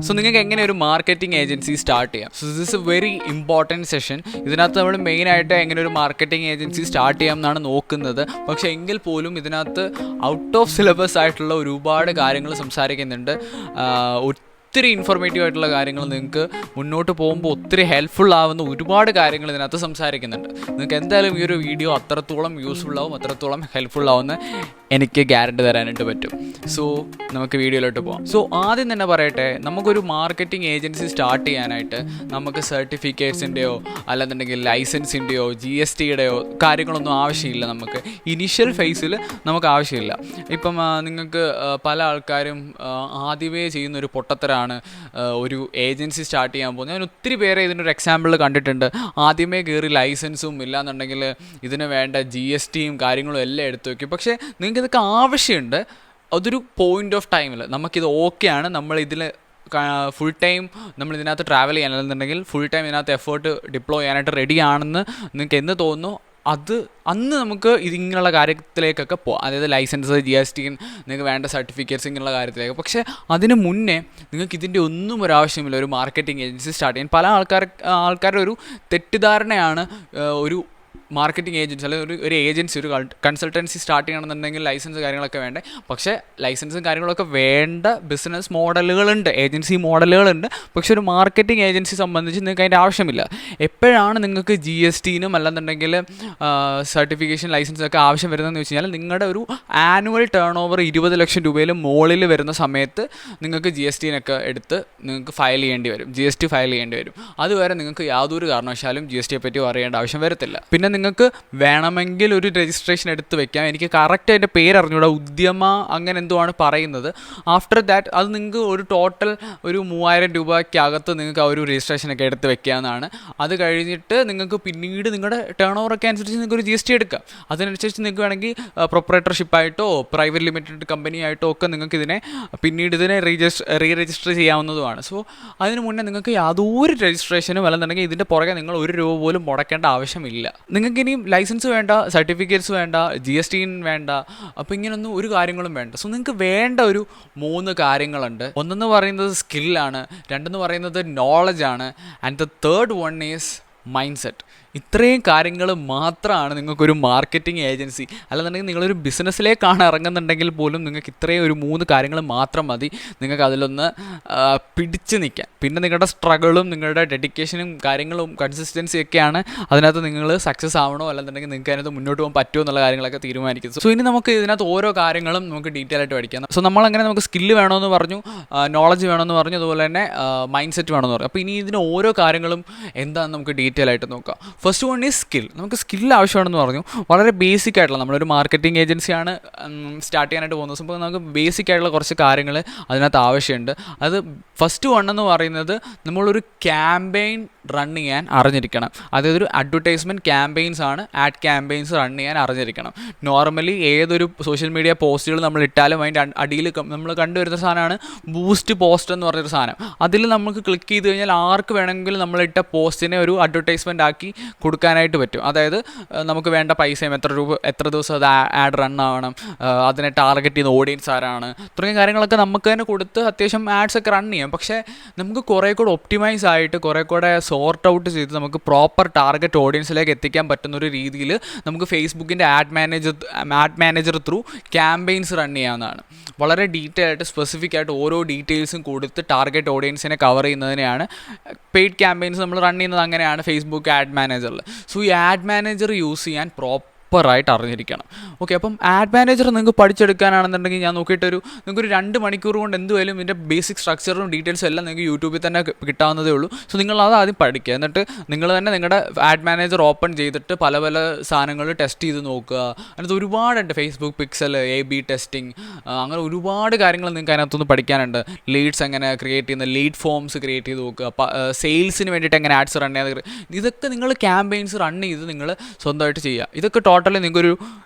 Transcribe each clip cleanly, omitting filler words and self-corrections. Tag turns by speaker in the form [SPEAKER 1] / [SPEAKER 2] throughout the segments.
[SPEAKER 1] So നിങ്ങൾക്ക് എങ്ങനെ ഒരു മാർക്കറ്റിംഗ് ഏജൻസി സ്റ്റാർട്ട് ചെയ്യാം? So this is A very important session. ഇതിനകത്ത് നമ്മൾ മെയിനായിട്ട് എങ്ങനെ ഒരു മാർക്കറ്റിംഗ് ഏജൻസി സ്റ്റാർട്ട് ചെയ്യാം എന്നാണ് നോക്കുന്നത്. പക്ഷേ എങ്കിൽ പോലും ഇതിനകത്ത് ഔട്ട് ഓഫ് സിലബസ് ആയിട്ടുള്ള ഒരുപാട് കാര്യങ്ങൾ സംസാരിക്കുന്നുണ്ട്. ഒത്തിരി ഇൻഫോർമേറ്റീവ് ആയിട്ടുള്ള കാര്യങ്ങൾ നിങ്ങൾക്ക് മുന്നോട്ട് പോകുമ്പോൾ ഒത്തിരി ഹെൽപ്ഫുൾ ആവുന്ന ഒരുപാട് കാര്യങ്ങൾ ഇതിനകത്ത് സംസാരിക്കുന്നുണ്ട്. നിങ്ങൾക്ക് എന്തായാലും ഈ ഒരു വീഡിയോ അത്രത്തോളം യൂസ്ഫുൾ ആവും, അത്രത്തോളം ഹെൽപ്ഫുൾ ആവുമെന്ന് എനിക്ക് ഗ്യാരണ്ടി തരാനായിട്ട് പറ്റും. സോ നമുക്ക് വീഡിയോയിലോട്ട് പോകാം. സോ ആദ്യം തന്നെ പറയട്ടെ, നമുക്കൊരു മാർക്കറ്റിംഗ് ഏജൻസി സ്റ്റാർട്ട് ചെയ്യാനായിട്ട് നമുക്ക് സർട്ടിഫിക്കറ്റ്സിൻ്റെയോ അല്ലെന്നുണ്ടെങ്കിൽ ലൈസൻസിൻ്റെയോ GSTയുടെയോ കാര്യങ്ങളൊന്നും ആവശ്യമില്ല. നമുക്ക് ഇനിഷ്യൽ ഫേസിൽ നമുക്ക് ആവശ്യമില്ല. ഇപ്പം നിങ്ങൾക്ക് പല ആൾക്കാരും ആദ്യമേ ചെയ്യുന്നൊരു പൊട്ടത്തരാണ് ഒരു ഏജൻസി സ്റ്റാർട്ട് ചെയ്യാൻ പോകുന്നത്. ഞാൻ ഒത്തിരി പേരെ ഇതിനൊരു എക്സാമ്പിൾ കണ്ടിട്ടുണ്ട്. ആദ്യമേ കയറി ലൈസൻസും ഇല്ലാന്നുണ്ടെങ്കിൽ ഇതിന് വേണ്ട GSTയും കാര്യങ്ങളും എല്ലാം എടുത്തു വയ്ക്കും. പക്ഷേ നിങ്ങൾക്ക് ഇതൊക്കെ ആവശ്യമുണ്ട്. അതൊരു പോയിൻ്റ് ഓഫ് ടൈമിൽ നമുക്കിത് ഓക്കെയാണ്, നമ്മളിതിൽ ഫുൾ ടൈം നമ്മൾ ഇതിനകത്ത് ട്രാവൽ ചെയ്യാനല്ലെന്നുണ്ടെങ്കിൽ ഫുൾ ടൈം ഇതിനകത്ത് എഫേർട്ട് ഡിപ്ലോയ് ചെയ്യാനായിട്ട് റെഡിയാണെന്ന് നിങ്ങൾക്ക് എന്ന് തോന്നുന്നു, അത് അന്ന് നമുക്ക് ഇതിങ്ങനെയുള്ള കാര്യത്തിലേക്കൊക്കെ പോകാം. അതായത് ലൈസൻസ്, GST, നിങ്ങൾക്ക് വേണ്ട സർട്ടിഫിക്കറ്റ്സ് ഇങ്ങനെയുള്ള കാര്യത്തിലേക്ക്. പക്ഷേ അതിന് മുന്നേ നിങ്ങൾക്ക് ഇതിൻ്റെ ഒന്നും ഒരാവശ്യമില്ല ഒരു മാർക്കറ്റിംഗ് ഏജൻസി സ്റ്റാർട്ട് ചെയ്യാൻ. പല ആൾക്കാരുടെ ഒരു തെറ്റിദ്ധാരണയാണ് ഒരു മാർക്കറ്റിംഗ് ഏജൻസി അല്ലെങ്കിൽ ഒരു ഏജൻസി, ഒരു കൺസൾട്ടൻസി സ്റ്റാർട്ട് ചെയ്യണമെന്നുണ്ടെങ്കിൽ ലൈസൻസ് കാര്യങ്ങളൊക്കെ വേണ്ടേ. പക്ഷേ ലൈസൻസും കാര്യങ്ങളൊക്കെ വേണ്ട ബിസിനസ് മോഡലുകളുണ്ട്, ഏജൻസി മോഡലുകളുണ്ട്. പക്ഷെ ഒരു മാർക്കറ്റിംഗ് ഏജൻസി സംബന്ധിച്ച് നിങ്ങൾക്ക് അതിൻ്റെ ആവശ്യമില്ല. എപ്പോഴാണ് നിങ്ങൾക്ക് GSTനും അല്ലെന്നുണ്ടെങ്കിൽ സർട്ടിഫിക്കേഷൻ ലൈസൻസൊക്കെ ആവശ്യം വരുന്നതെന്ന് വെച്ച് കഴിഞ്ഞാൽ നിങ്ങളുടെ ഒരു ആനുവൽ ടേൺ ഓവർ 20 ലക്ഷം രൂപയിൽ മുകളിൽ വരുന്ന സമയത്ത് നിങ്ങൾക്ക് GSTനൊക്കെ എടുത്ത് നിങ്ങൾക്ക് ഫയൽ ചെയ്യേണ്ടി വരും, GST ഫയൽ ചെയ്യേണ്ടി വരും. അതുവരെ നിങ്ങൾക്ക് യാതൊരു കാരണവശാലും GSTയെ പറ്റി അറിയേണ്ട ആവശ്യം വരത്തില്ല. പിന്നെ നിങ്ങൾക്ക് വേണമെങ്കിൽ ഒരു രജിസ്ട്രേഷൻ എടുത്ത് വെക്കാം. എനിക്ക് കറക്റ്റ് അതിൻ്റെ പേര് അറിഞ്ഞൂടാ, ഉദ്യമ അങ്ങനെ എന്തോ ആണ് പറയുന്നത്. ആഫ്റ്റർ ദാറ്റ് അത് നിങ്ങൾക്ക് ഒരു ടോട്ടൽ ഒരു 3000 രൂപയ്ക്കകത്ത് നിങ്ങൾക്ക് ആ ഒരു രജിസ്ട്രേഷനൊക്കെ എടുത്ത് വെക്കാവുന്നതാണ്. അത് കഴിഞ്ഞിട്ട് നിങ്ങൾക്ക് പിന്നീട് നിങ്ങളുടെ ടേൺ ഓവറൊക്കെ അനുസരിച്ച് നിങ്ങൾക്ക് ഒരു GST എടുക്കാം. അതിനനുസരിച്ച് നിങ്ങൾക്ക് വേണമെങ്കിൽ പ്രൊപ്പറേറ്റർഷിപ്പായിട്ടോ പ്രൈവറ്റ് ലിമിറ്റഡ് കമ്പനി ആയിട്ടോ ഒക്കെ നിങ്ങൾക്ക് പിന്നീട് ഇതിനെ റീ രജിസ്റ്റർ ചെയ്യാവുന്നതുമാണ്. സോ അതിന് മുന്നേ നിങ്ങൾക്ക് യാതൊരു രജിസ്ട്രേഷനും അല്ലെന്നുണ്ടെങ്കിൽ ഇതിൻ്റെ പുറകെ നിങ്ങൾ 1 രൂപ പോലും മുടക്കേണ്ട ആവശ്യമില്ല. നിങ്ങൾക്ക് ഇനിയും ലൈസൻസ് വേണ്ട, സർട്ടിഫിക്കറ്റ്സ് വേണ്ട, GST വേണ്ട, അപ്പോൾ ഇങ്ങനൊന്നും ഒരു കാര്യങ്ങളും വേണ്ട. സോ നിങ്ങൾക്ക് വേണ്ട ഒരു 3 കാര്യങ്ങളുണ്ട്. ഒന്നെന്ന് പറയുന്നത് സ്കില്ലാണ്, രണ്ടെന്ന് പറയുന്നത് നോളജാണ്, and the third one is mind set. ഇത്രയും കാര്യങ്ങൾ മാത്രമാണ് നിങ്ങൾക്കൊരു മാർക്കറ്റിംഗ് ഏജൻസി അല്ലെന്നുണ്ടെങ്കിൽ നിങ്ങളൊരു ബിസിനസ്സിലേക്കാണ് ഇറങ്ങുന്നുണ്ടെങ്കിൽ പോലും നിങ്ങൾക്ക് ഇത്രയും ഒരു 3 കാര്യങ്ങൾ മാത്രം മതി നിങ്ങൾക്ക് അതിലൊന്ന് പിടിച്ച് നിൽക്കാൻ. പിന്നെ നിങ്ങളുടെ സ്ട്രഗിളും നിങ്ങളുടെ ഡെഡിക്കേഷനും കാര്യങ്ങളും കൺസിസ്റ്റൻസിയൊക്കെയാണ് അതിനകത്ത് നിങ്ങൾ സക്സസ് ആവണോ അല്ലെന്നുണ്ടെങ്കിൽ നിങ്ങൾക്ക് അതിനകത്ത് മുന്നോട്ട് പോകാൻ പറ്റുമോ എന്നുള്ള കാര്യങ്ങളൊക്കെ തീരുമാനിക്കുന്നത്. സോ ഇനി നമുക്ക് ഇതിനകത്ത് ഓരോ കാര്യങ്ങളും നമുക്ക് ഡീറ്റെയിൽ ആയിട്ട് പഠിക്കാം. സോ നമ്മളങ്ങനെ നമുക്ക് സ്കില്ല് വേണമെന്ന് പറഞ്ഞു, നോളജ് വേണമെന്ന് പറഞ്ഞു, അതുപോലെ തന്നെ മൈൻഡ് സെറ്റ് വേണമെന്ന് പറഞ്ഞു. അപ്പോൾ ഇനി ഇതിന് ഓരോ കാര്യങ്ങളും എന്താണെന്ന് നമുക്ക് ഡീറ്റെയിൽ ആയിട്ട് നോക്കാം. First one is skill. നമുക്ക് സ്കിൽ ആവശ്യമാണെന്ന് പറഞ്ഞു. വളരെ ബേസിക് ആയിട്ടുള്ള നമ്മളൊരു മാർക്കറ്റിംഗ് ഏജൻസിയാണ് സ്റ്റാർട്ട് ചെയ്യാനായിട്ട് പോകുന്നത്. അപ്പോൾ നമുക്ക് ബേസിക് ആയിട്ടുള്ള കുറച്ച് കാര്യങ്ങൾ അതിനകത്ത് ആവശ്യമുണ്ട്. അത് ഫസ്റ്റ് വൺ എന്ന് പറയുന്നത് നമ്മളൊരു ക്യാമ്പയിൻ റൺ ചെയ്യാൻ അറിഞ്ഞിരിക്കണം. അതായത് ഒരു അഡ്വർടൈസ്മെൻറ്റ് ക്യാമ്പയിൻസ് ആണ്, ആഡ് ക്യാമ്പയിൻസ് റൺ ചെയ്യാൻ അറിഞ്ഞിരിക്കണം. നോർമലി ഏതൊരു സോഷ്യൽ മീഡിയ പോസ്റ്റുകൾ നമ്മൾ ഇട്ടാലും അതിൻ്റെ അടിയിൽ നമ്മൾ കണ്ടുവരുന്ന സാധനമാണ് ബൂസ്റ്റ് പോസ്റ്റ് എന്ന് പറഞ്ഞൊരു സാധനം. അതിൽ നമുക്ക് ക്ലിക്ക് ചെയ്ത് കഴിഞ്ഞാൽ ആർക്ക് വേണമെങ്കിലും നമ്മളിട്ട പോസ്റ്റിനെ ഒരു അഡ്വർടൈസ്മെൻ്റ് ആക്കി കൊടുക്കാനായിട്ട് പറ്റും. അതായത് നമുക്ക് വേണ്ട പൈസയും എത്ര ദിവസം അത് ആഡ് റൺ ആവണം, അതിനെ ടാർഗറ്റ് ചെയ്യുന്ന ഓഡിയൻസ് ആരാണ്, തുടങ്ങിയ കാര്യങ്ങളൊക്കെ നമുക്ക് തന്നെ കൊടുത്ത് അത്യാവശ്യം ആഡ്സ് ഒക്കെ റൺ ചെയ്യാം. പക്ഷേ നമുക്ക് കുറേ കൂടെ ഒപ്റ്റിമൈസ് ആയിട്ട് കുറേ കൂടെ സോർട്ട് ഔട്ട് ചെയ്ത് നമുക്ക് പ്രോപ്പർ ടാർഗറ്റ് ഓഡിയൻസിലേക്ക് എത്തിക്കാൻ പറ്റുന്നൊരു രീതിയിൽ നമുക്ക് ഫേസ്ബുക്കിൻ്റെ ad manager through campaigns run ചെയ്യാവുന്നതാണ്. വളരെ ഡീറ്റെയിൽ ആയിട്ട് സ്പെസിഫിക് ആയിട്ട് ഓരോ ഡീറ്റെയിൽസും കൊടുത്ത് ടാർഗറ്റ് ഓഡിയൻസിനെ കവർ ചെയ്യുന്നതിനെയാണ് പെയ്ഡ് ക്യാമ്പയിൻസ് നമ്മൾ റൺ ചെയ്യുന്നത്. അങ്ങനെയാണ് ഫേസ്ബുക്ക് ആഡ് മാനേജറിൽ. സോ ഈ ആഡ് മാനേജർ യൂസ് ചെയ്യാൻ പ്രോപ്പറായിട്ട് അറിഞ്ഞിരിക്കണം. ഓക്കെ, അപ്പം ആഡ് മാനേജർ നിങ്ങൾക്ക് പഠിച്ചെടുക്കാനാണെന്നുണ്ടെങ്കിൽ ഞാൻ നോക്കിയിട്ടൊരു നിങ്ങൾക്കൊരു 2 മണിക്കൂർ കൊണ്ട് എന്തുമായാലും ഇതിൻ്റെ ബേസിക് സ്ട്രക്ചറും ഡീറ്റെയിൽസും എല്ലാം നിങ്ങൾക്ക് യൂട്യൂബിൽ തന്നെ കിട്ടാവുന്നതേ ഉള്ളൂ. സോ നിങ്ങളത് ആദ്യം പഠിക്കുക. എന്നിട്ട് നിങ്ങൾ തന്നെ നിങ്ങളുടെ ആഡ് മാനേജർ ഓപ്പൺ ചെയ്തിട്ട് പല സാധനങ്ങൾ ടെസ്റ്റ് ചെയ്ത് നോക്കുക. അതിനകത്ത് ഒരുപാടുണ്ട്. ഫേസ്ബുക്ക് പിക്സൽ, AB ടെസ്റ്റിംഗ്, അങ്ങനെ ഒരുപാട് കാര്യങ്ങൾ നിങ്ങൾക്ക് അതിനകത്തുനിന്ന് പഠിക്കാനുണ്ട്. ലീഡ്സ് എങ്ങനെ ക്രിയേറ്റ് ചെയ്യുന്ന, ലീഡ് ഫോംസ് ക്രിയേറ്റ് ചെയ്ത് നോക്കുക, സെയിൽസിന് വേണ്ടിയിട്ട് എങ്ങനെ ആഡ്സ് റൺ ചെയ്യാതെ, ഇതൊക്കെ നിങ്ങൾ ക്യാമ്പയിൻസ് റൺ ചെയ്ത് നിങ്ങൾ സ്വന്തമായിട്ട് ചെയ്യുക. ഇതൊക്കെ ടോട്ടലി നിങ്ങൾക്കൊരു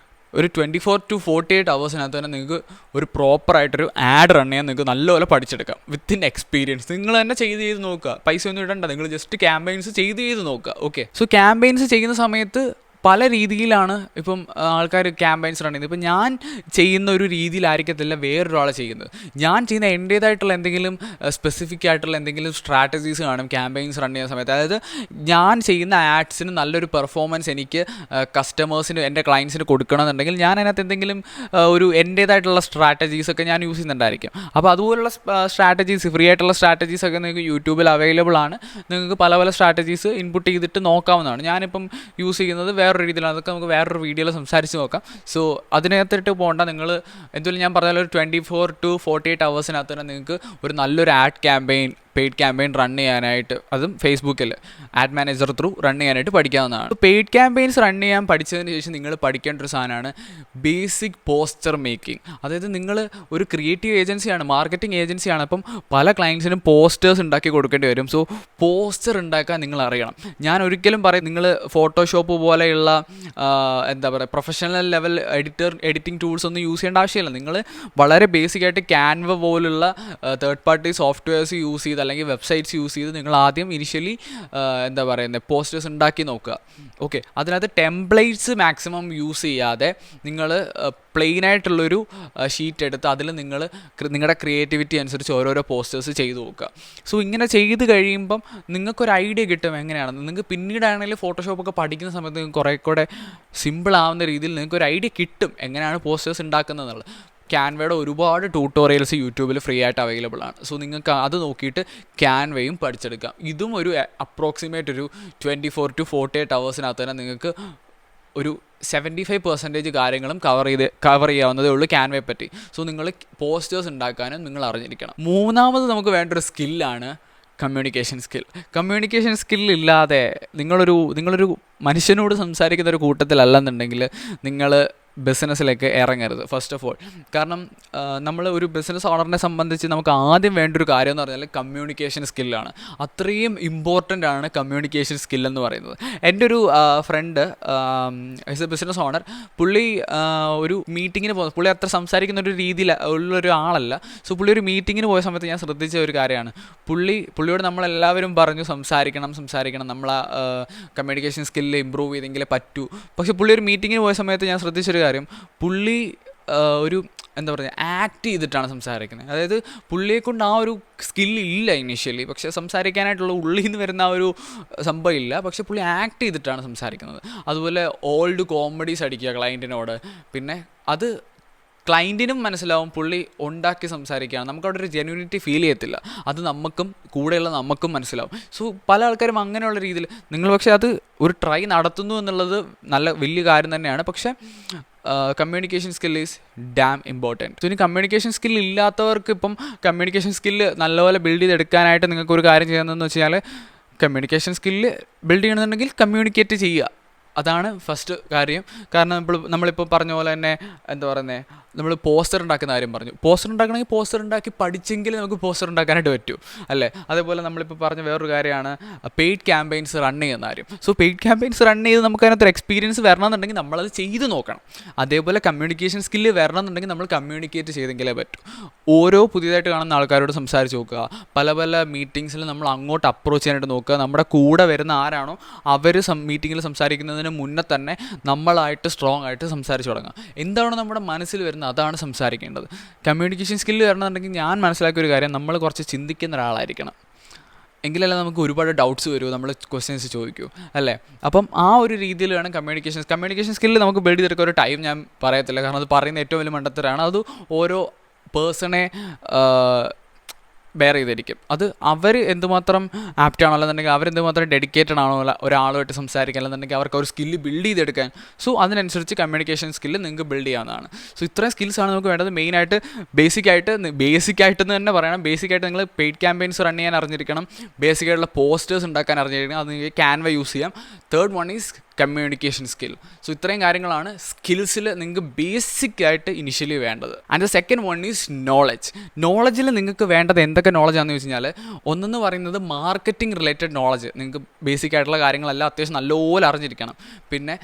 [SPEAKER 1] 24 to 48 hours തന്നെ നിങ്ങൾക്ക് ഒരു പ്രോപ്പറായിട്ടൊരു ആഡ് റൺ ചെയ്യാൻ നിങ്ങൾക്ക് നല്ലപോലെ പഠിച്ചെടുക്കാം വിത്തിൻ എക്സ്പീരിയൻസ്. നിങ്ങൾ തന്നെ ചെയ്ത് നോക്കുക, പൈസ ഒന്നും ഇടണ്ട, നിങ്ങൾ ജസ്റ്റ് ക്യാമ്പയിൻസ് ചെയ്ത് നോക്കുക. ഓക്കെ, സോ ക്യാമ്പയിൻസ് ചെയ്യുന്ന സമയത്ത് പല രീതിയിലാണ് ഇപ്പം ആൾക്കാർ ക്യാമ്പയിൻസ് റൺ ചെയ്യുന്നത്. ഇപ്പം ഞാൻ ചെയ്യുന്ന ഒരു രീതിയിലായിരിക്കത്തില്ല വേറൊരാൾ ചെയ്യുന്നത്. ഞാൻ ചെയ്യുന്ന എൻ്റേതായിട്ടുള്ള എന്തെങ്കിലും സ്പെസിഫിക് ആയിട്ടുള്ള എന്തെങ്കിലും സ്ട്രാറ്റജീസ് കാണും ക്യാമ്പയിൻസ് റൺ ചെയ്യുന്ന സമയത്ത്. അതായത് ഞാൻ ചെയ്യുന്ന ആഡ്സിന് നല്ലൊരു പെർഫോമൻസ് എനിക്ക് കസ്റ്റമേഴ്സിന്, എൻ്റെ ക്ലയൻസിന് കൊടുക്കണമെന്നുണ്ടെങ്കിൽ ഞാൻ അതിനകത്ത് എന്തെങ്കിലും ഒരു എൻ്റേതായിട്ടുള്ള സ്ട്രാറ്റജീസൊക്കെ ഞാൻ യൂസ് ചെയ്യുന്നുണ്ടായിരിക്കും. അപ്പോൾ അതുപോലുള്ള സ്ട്രാറ്റജീസ്, ഫ്രീ ആയിട്ടുള്ള സ്ട്രാറ്റജീസൊക്കെ നിങ്ങൾക്ക് യൂട്യൂബിൽ അവൈലബിൾ ആണ്. നിങ്ങൾക്ക് പല പല സ്ട്രാറ്റജീസ് ഇൻപുട്ട് ചെയ്തിട്ട് നോക്കാവുന്നതാണ്. ഞാനിപ്പം യൂസ് ചെയ്യുന്നത് വേറൊരു രീതിയിലാണ്. അതൊക്കെ നമുക്ക് വേറൊരു വീഡിയോയിൽ സംസാരിച്ച് നോക്കാം. സോ അതിനകത്തിട്ട് പോകണ്ട. നിങ്ങൾ എന്തെങ്കിലും ഞാൻ പറഞ്ഞാൽ ഒരു 24 to 48 hours തന്നെ നിങ്ങൾക്ക് ഒരു നല്ലൊരു പെയ്ഡ് ക്യാമ്പയിൻ റൺ ചെയ്യാനായിട്ട്, അതും ഫേസ്ബുക്കിൽ ആഡ് മാനേജർ ത്രൂ റൺ ചെയ്യാനായിട്ട് പഠിക്കാവുന്നതാണ്. പെയ്ഡ് ക്യാമ്പയിൻസ് റൺ ചെയ്യാൻ പഠിച്ചതിന് ശേഷം നിങ്ങൾ പഠിക്കേണ്ട ഒരു സാധനമാണ് ബേസിക് പോസ്റ്റർ മേക്കിംഗ്. അതായത് നിങ്ങൾ ഒരു ക്രിയേറ്റീവ് ഏജൻസിയാണ്, മാർക്കറ്റിംഗ് ഏജൻസിയാണ്. അപ്പം പല ക്ലയൻസിനും പോസ്റ്റേഴ്സ് ഉണ്ടാക്കി കൊടുക്കേണ്ടി വരും. സോ പോസ്റ്റർ ഉണ്ടാക്കാൻ നിങ്ങൾ അറിയണം. ഞാൻ ഒരിക്കലും പറയും നിങ്ങൾ ഫോട്ടോഷോപ്പ് പോലെയുള്ള എന്താ പറയുക പ്രൊഫഷണൽ ലെവൽ എഡിറ്റിംഗ് ടൂൾസ് ഒന്നും യൂസ് ചെയ്യേണ്ട ആവശ്യമില്ല. നിങ്ങൾ വളരെ ബേസിക്കായിട്ട് ക്യാൻവ പോലുള്ള തേർഡ് പാർട്ടി സോഫ്റ്റ്വെയർസ് യൂസ് ചെയ്ത് അല്ലെങ്കിൽ വെബ്സൈറ്റ്സ് യൂസ് ചെയ്ത് നിങ്ങൾ ആദ്യം ഇനിഷ്യലി എന്താ പറയുന്നത് പോസ്റ്റേഴ്സ് ഉണ്ടാക്കി നോക്കുക. ഓക്കെ, അതിനകത്ത് ടെംപ്ലേറ്റ്സ് മാക്സിമം യൂസ് ചെയ്യാതെ നിങ്ങൾ പ്ലെയിൻ ആയിട്ടുള്ളൊരു ഷീറ്റ് എടുത്ത് അതിൽ നിങ്ങൾ നിങ്ങളുടെ ക്രിയേറ്റിവിറ്റി അനുസരിച്ച് ഓരോരോ പോസ്റ്റേഴ്സ് ചെയ്ത് നോക്കുക. സോ ഇങ്ങനെ ചെയ്ത് കഴിയുമ്പം നിങ്ങൾക്കൊരു ഐഡിയ കിട്ടും എങ്ങനെയാണ്. നിങ്ങൾക്ക് പിന്നീടാണെങ്കിൽ ഫോട്ടോഷോപ്പൊക്കെ പഠിക്കുന്ന സമയത്ത് നിങ്ങൾക്ക് കുറേ കൂടെ സിമ്പിൾ ആവുന്ന രീതിയിൽ നിങ്ങൾക്കൊരു ഐഡിയ കിട്ടും എങ്ങനെയാണ് പോസ്റ്റേഴ്സ് ഉണ്ടാക്കുന്നത് എന്നുള്ളത്. ക്യാൻവയുടെ ഒരുപാട് ട്യൂട്ടോറിയൽസ് യൂട്യൂബിൽ ഫ്രീ ആയിട്ട് അവൈലബിൾ ആണ്. സോ നിങ്ങൾക്ക് അത് നോക്കിയിട്ട് ക്യാൻവയും പഠിച്ചെടുക്കാം. ഇതും ഒരു അപ്രോക്സിമേറ്റ് ഒരു 24 to 48 hours തന്നെ നിങ്ങൾക്ക് ഒരു 75% കാര്യങ്ങളും കവർ ചെയ്യാവുന്നതേ ഉള്ളൂ ക്യാൻവയെ പറ്റി. സോ നിങ്ങൾ പോസ്റ്റേഴ്സ് ഉണ്ടാക്കാനും നിങ്ങൾ അറിഞ്ഞിരിക്കണം. മൂന്നാമത് നമുക്ക് വേണ്ട ഒരു സ്കില്ലാണ് കമ്മ്യൂണിക്കേഷൻ സ്കിൽ. കമ്മ്യൂണിക്കേഷൻ സ്കില്ലില്ലാതെ നിങ്ങളൊരു മനുഷ്യനോട് സംസാരിക്കുന്ന ഒരു കൂട്ടത്തിലല്ലെന്നുണ്ടെങ്കിൽ നിങ്ങൾ ബിസിനസ്സിലേക്ക് ഇറങ്ങരുത്. ഫസ്റ്റ് ഓഫ് ഓൾ, കാരണം നമ്മൾ ഒരു ബിസിനസ് ഓണറിനെ സംബന്ധിച്ച് നമുക്ക് ആദ്യം വേണ്ട ഒരു കാര്യം എന്ന് പറഞ്ഞാൽ കമ്മ്യൂണിക്കേഷൻ സ്കില്ലാണ്. അത്രയും ഇമ്പോർട്ടൻ്റ് ആണ് കമ്മ്യൂണിക്കേഷൻ സ്കില്ലെന്ന് പറയുന്നത്. എൻ്റെ ഒരു friend as a business owner, പുള്ളി ഒരു മീറ്റിങ്ങിന് പോകുന്നത്, പുള്ളി അത്ര സംസാരിക്കുന്ന ഒരു രീതിയിൽ ഉള്ളൊരു ആളല്ല. സോ പുള്ളി ഒരു മീറ്റിങ്ങിന് പോയ സമയത്ത് ഞാൻ ശ്രദ്ധിച്ച ഒരു കാര്യമാണ്, പുള്ളിയോട് നമ്മളെല്ലാവരും പറഞ്ഞു സംസാരിക്കണം, നമ്മൾ കമ്മ്യൂണിക്കേഷൻ സ്കില്ല് ഇമ്പ്രൂവ് ചെയ്തെങ്കിലേ പറ്റൂ. പക്ഷേ പുള്ളി ഒരു മീറ്റിങ്ങിന് പോയ സമയത്ത് ഞാൻ ശ്രദ്ധിച്ചൊരു കാര്യം, പുള്ളി ഒരു എന്താ പറയുക ആക്ട് ചെയ്തിട്ടാണ് സംസാരിക്കുന്നത്. അതായത് പുള്ളിയെക്കൊണ്ട് ആ ഒരു സ്കില്ലില്ല ഇനീഷ്യലി, പക്ഷേ സംസാരിക്കാനായിട്ടുള്ള ഉള്ളിൽ നിന്ന് വരുന്ന ആ ഒരു സംഭവം ഇല്ല. പക്ഷേ പുള്ളി ആക്ട് ചെയ്തിട്ടാണ് സംസാരിക്കുന്നത്. അതുപോലെ ഓൾഡ് കോമഡീസ് അടിക്കുക ക്ലയൻറ്റിനോട്. പിന്നെ അത് ക്ലയൻറ്റിനും മനസ്സിലാവും പുള്ളി ഉണ്ടാക്കി സംസാരിക്കുകയാണ്. നമുക്കവിടെ ഒരു ജെന്യൂനിറ്റി ഫീൽ ചെയ്യത്തില്ല. അത് കൂടെയുള്ള നമുക്കും മനസ്സിലാവും. സോ പല ആൾക്കാരും അങ്ങനെയുള്ള രീതിയിൽ നിങ്ങൾ പക്ഷേ അത് ഒരു ട്രൈ നടത്തുന്നു എന്നുള്ളത് നല്ല വലിയ കാര്യം തന്നെയാണ്. പക്ഷേ communication skill is dam important. So ഇനി കമ്മ്യൂണിക്കേഷൻ സ്കിൽ ഇല്ലാത്തവർക്ക് ഇപ്പം കമ്മ്യൂണിക്കേഷൻ സ്കില്ല് നല്ലപോലെ ബിൽഡ് ചെയ്തെടുക്കാനായിട്ട് നിങ്ങൾക്ക് ഒരു കാര്യം ചെയ്യുന്നതെന്ന് വെച്ച് കഴിഞ്ഞാൽ, കമ്മ്യൂണിക്കേഷൻ സ്കില്ല് ബിൽഡ് ചെയ്യണമെന്നുണ്ടെങ്കിൽ കമ്മ്യൂണിക്കേറ്റ് ചെയ്യുക. അതാണ് ഫസ്റ്റ് കാര്യം. കാരണം നമ്മളിപ്പോൾ പറഞ്ഞ പോലെ തന്നെ എന്താ പറയുന്നത്, നമ്മൾ പോസ്റ്റർ ഉണ്ടാക്കുന്ന കാര്യം പറഞ്ഞു. പോസ്റ്റർ ഉണ്ടാക്കണമെങ്കിൽ പോസ്റ്റർ ഉണ്ടാക്കി പഠിച്ചെങ്കിൽ നമുക്ക് പോസ്റ്റർ ഉണ്ടാക്കാനായിട്ട് പറ്റൂ, അല്ലേ? അതേപോലെ നമ്മളിപ്പോൾ പറഞ്ഞ വേറൊരു കാര്യമാണ് പെയ്ഡ് ക്യാമ്പയിൻസ് റൺ ചെയ്യുന്ന കാര്യം. സോ പെയ്ഡ് ക്യാമ്പയിൻസ് റൺ ചെയ്ത് നമുക്ക് അതിനകത്ത് എക്സ്പീരിയൻസ് വരണമെന്നുണ്ടെങ്കിൽ നമ്മളത് ചെയ്ത് നോക്കണം. അതേപോലെ കമ്മ്യൂണിക്കേഷൻ സ്കില്ല് വരണമെന്നുണ്ടെങ്കിൽ നമ്മൾ കമ്മ്യൂണിക്കേറ്റ് ചെയ്തെങ്കിലേ പറ്റൂ. ഓരോ പുതിയതായിട്ട് കാണുന്ന ആൾക്കാരോട് സംസാരിച്ച് നോക്കുക. പല പല മീറ്റിങ്സിൽ നമ്മൾ അങ്ങോട്ട് അപ്രോച്ച് ചെയ്യാനായിട്ട് നോക്കുക. നമ്മുടെ കൂടെ വരുന്ന ആരാണോ അവർ മീറ്റിങ്ങിൽ സംസാരിക്കുന്നതിന് മുന്നേ തന്നെ നമ്മളായിട്ട് സ്ട്രോങ് ആയിട്ട് സംസാരിച്ച് തുടങ്ങുക. എന്താണോ നമ്മുടെ മനസ്സിൽ വരുന്നത് അതാണ് സംസാരിക്കേണ്ടത്. കമ്മ്യൂണിക്കേഷൻ സ്കില്ല് വരണമെന്നുണ്ടെങ്കിൽ ഞാൻ മനസ്സിലാക്കിയ ഒരു കാര്യം, നമ്മൾ കുറച്ച് ചിന്തിക്കുന്ന ഒരാളായിരിക്കണം. എങ്കിലല്ല നമുക്ക് ഒരുപാട് ഡൗട്ട്സ് വരുമോ, നമ്മൾ ക്വസ്റ്റ്യൻസ് ചോദിക്കൂ, അല്ലേ? അപ്പം ആ ഒരു രീതിയിൽ വേണം കമ്മ്യൂണിക്കേഷൻ സ്കില്ല് നമുക്ക് ബിൽഡ് ചെയ്തെടുക്കാൻ ഒരു ടൈം ഞാൻ പറയത്തില്ല. കാരണം അത് പറയുന്ന ഏറ്റവും വലിയ മണ്ടത്തരാണ്. അത് ഓരോ പേഴ്സണെ ബെയർ ചെയ്തിരിക്കും. അത് അവർ എന്തുമാത്രം ആപ്റ്റ് ആണോ, അല്ലെന്നുണ്ടെങ്കിൽ അവരെന്തുമാത്രം ഡെഡിക്കേറ്റഡ് ആണോ ഒരാളുമായിട്ട് സംസാരിക്കാൻ, അല്ലെന്നുണ്ടെങ്കിൽ അവർക്ക് ഒരു സ്കില്ല് ബിൽഡ് ചെയ്തെടുക്കാൻ. സോ അതിനനുസരിച്ച് കമ്മ്യൂണിക്കേഷൻ സ്കില്ല് നിങ്ങൾക്ക് ബിൽഡ് ചെയ്യാവുന്നതാണ്. സോ ഇത്രയും സ്കിൽസാണ് നമുക്ക് വേണ്ടത്. മെയിനായിട്ട് ബേസിക്കായിട്ട് തന്നെ പറയണം. ബേസിക്കായിട്ട് നിങ്ങൾ പെയ്ഡ് ക്യാമ്പയിൻസ് റൺ ചെയ്യാൻ അറിഞ്ഞിരിക്കണം. ബേസിക്കായിട്ടുള്ള പോസ്റ്റേഴ്സ് ഉണ്ടാക്കാൻ അറിഞ്ഞിരിക്കണം. അത് നിങ്ങൾക്ക് ക്യാൻവ യൂസ് ചെയ്യാം. Third one is communication skill. So ഇത്രയും കാര്യങ്ങളാണ് സ്കിൽസിൽ നിങ്ങൾക്ക് ബേസിക്കായിട്ട് ഇനിഷ്യലി വേണ്ടത്. And the second one is നോളജിൽ നിങ്ങൾക്ക് വേണ്ടത് എന്തൊക്കെ നോളജാണെന്ന് വെച്ച് കഴിഞ്ഞാൽ, ഒന്നെന്ന് പറയുന്നത് മാർക്കറ്റിംഗ് റിലേറ്റഡ് നോളജ്. നിങ്ങൾക്ക് ബേസിക് ആയിട്ടുള്ള കാര്യങ്ങളെല്ലാം അത്യാവശ്യം നല്ലപോലെ അറിഞ്ഞിരിക്കണം. പിന്നെ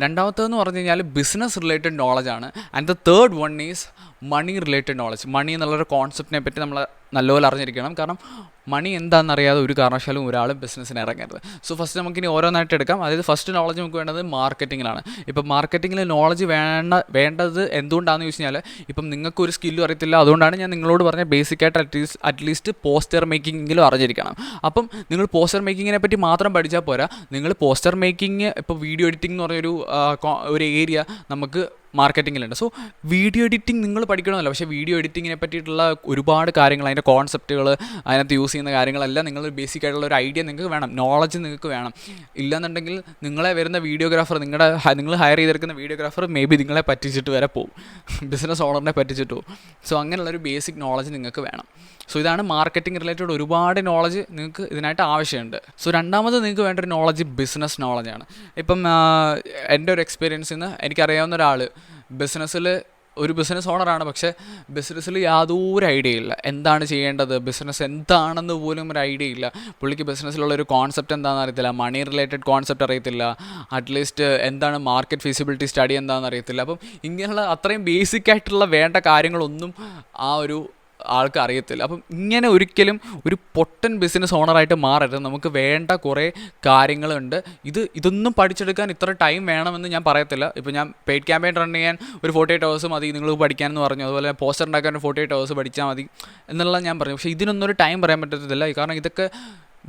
[SPEAKER 1] രണ്ടാമത്തേതെന്ന് പറഞ്ഞു കഴിഞ്ഞാൽ ബിസിനസ് റിലേറ്റഡ് നോളജാണ്. And the third one is money related knowledge. Money എന്നുള്ളൊരു കോൺസെപ്റ്റിനെ പറ്റി നമ്മൾ നല്ലപോലെ അറിഞ്ഞിരിക്കണം. കാരണം മണി എന്താണെന്നറിയാതെ ഒരു കാരണവശാലും ഒരാളും ബിസിനസ്സിന് ഇറങ്ങരുത്. സോ ഫസ്റ്റ് നമുക്കിനി ഓരോന്നായിട്ട് എടുക്കാം. അതായത് ഫസ്റ്റ് നോളജ് നമുക്ക് വേണ്ടത് മാർക്കറ്റിങ്ങിലാണ്. ഇപ്പം മാർക്കറ്റിങ്ങിൽ നോളജ് വേണ്ടത് എന്തുകൊണ്ടാണെന്ന് ചോദിച്ചു കഴിഞ്ഞാൽ, ഇപ്പം നിങ്ങൾക്കൊരു സ്കില്ലും അറിയത്തില്ല, അതുകൊണ്ടാണ് ഞാൻ നിങ്ങളോട് പറഞ്ഞ ബേസിക്കായിട്ട് അറ്റ്ലീസ്റ്റ് പോസ്റ്റർ മേക്കിങ്ങെങ്കിലും അറിഞ്ഞിരിക്കണം. അപ്പം നിങ്ങൾ പോസ്റ്റർ മേക്കിങ്ങിനെ പറ്റി മാത്രം പഠിച്ചാൽ പോരാ. നിങ്ങൾ പോസ്റ്റർ മേക്കിങ് ഇപ്പോൾ വീഡിയോ എഡിറ്റിംഗ് എന്ന് പറഞ്ഞൊരു ഒരു ഏരിയ നമുക്ക് മാർക്കറ്റിങ്ങിലുണ്ട്. സോ വീഡിയോ എഡിറ്റിംഗ് നിങ്ങൾ പഠിക്കണമല്ലോ, പക്ഷേ വീഡിയോ എഡിറ്റിങ്ങിനെ പറ്റിയിട്ടുള്ള ഒരുപാട് കാര്യങ്ങൾ, അതിൻ്റെ കോൺസെപ്റ്റുകൾ, അതിനകത്ത് യൂസ് ചെയ്യുന്ന കാര്യങ്ങളെല്ലാം നിങ്ങൾ ബേസിക് ആയിട്ടുള്ള ഒരു ഐഡിയ നിങ്ങൾക്ക് വേണം, നോളജ് നിങ്ങൾക്ക് വേണം. ഇല്ലെന്നുണ്ടെങ്കിൽ നിങ്ങളെ വരുന്ന വീഡിയോഗ്രാഫർ, നിങ്ങൾ ഹയർ ചെയ്തെടുക്കുന്ന വീഡിയോഗ്രാഫർ മേ ബി നിങ്ങളെ പറ്റിച്ചിട്ട് വരെ പോകും, ബിസിനസ് ഓണറിനെ പറ്റിച്ചിട്ട് പോകും. സോ അങ്ങനെയുള്ളൊരു ബേസിക് നോളജ് നിങ്ങൾക്ക് വേണം. സോ ഇതാണ് മാർക്കറ്റിംഗ് റിലേറ്റഡ് ഒരുപാട് നോളജ് നിങ്ങൾക്ക് ഇതിനായിട്ട് ആവശ്യമുണ്ട്. സോ രണ്ടാമത് നിങ്ങൾക്ക് വേണ്ട ഒരു നോളജ് ബിസിനസ് നോളജാണ്. ഇപ്പം എൻ്റെ ഒരു എക്സ്പീരിയൻസിൽ നിന്ന് എനിക്കറിയാവുന്ന ഒരാൾ ഒരു ബിസിനസ് ഓണറാണ്, പക്ഷേ ബിസിനസ്സിൽ യാതൊരു ഐഡിയ ഇല്ല, എന്താണ് ചെയ്യേണ്ടത്, ബിസിനസ് എന്താണെന്ന് പോലും ഒരു ഐഡിയ ഇല്ല. പുള്ളിക്ക് ബിസിനസ്സിലുള്ള ഒരു കോൺസെപ്റ്റ് എന്താണെന്ന് അറിയത്തില്ല, മണി റിലേറ്റഡ് കോൺസെപ്റ്റ് അറിയത്തില്ല, അറ്റ്ലീസ്റ്റ് എന്താണ് മാർക്കറ്റ് ഫീസിബിലിറ്റി സ്റ്റഡി എന്താണെന്ന് അറിയത്തില്ല. അപ്പം ഇങ്ങനെയുള്ള അത്രയും ബേസിക് ആയിട്ടുള്ള വേണ്ട കാര്യങ്ങളൊന്നും ആ ഒരു ആൾക്ക് അറിയത്തില്ല. അപ്പം ഇങ്ങനെ ഒരിക്കലും ഒരു പൊട്ടൻ ബിസിനസ് ഓണറായിട്ട് മാറരുത്. നമുക്ക് വേണ്ട കുറേ കാര്യങ്ങളുണ്ട്. ഇതൊന്നും പഠിച്ചെടുക്കാൻ ഇത്ര ടൈം വേണമെന്ന് ഞാൻ പറയത്തില്ല. ഇപ്പോൾ ഞാൻ പെയ്ഡ് ക്യാമ്പയിൻ റൺ ചെയ്യാൻ ഒരു 48 hours മതി നിങ്ങൾ പഠിക്കാനെന്ന് പറഞ്ഞു, അതുപോലെ പോസ്റ്റർ ഉണ്ടാക്കാൻ 48 hours പഠിച്ചാൽ മതി എന്നുള്ള ഞാൻ പറഞ്ഞു. പക്ഷേ ഇതിനൊന്നും ഒരു ടൈം പറയാൻ പറ്റത്തില്ല, കാരണം ഇതൊക്കെ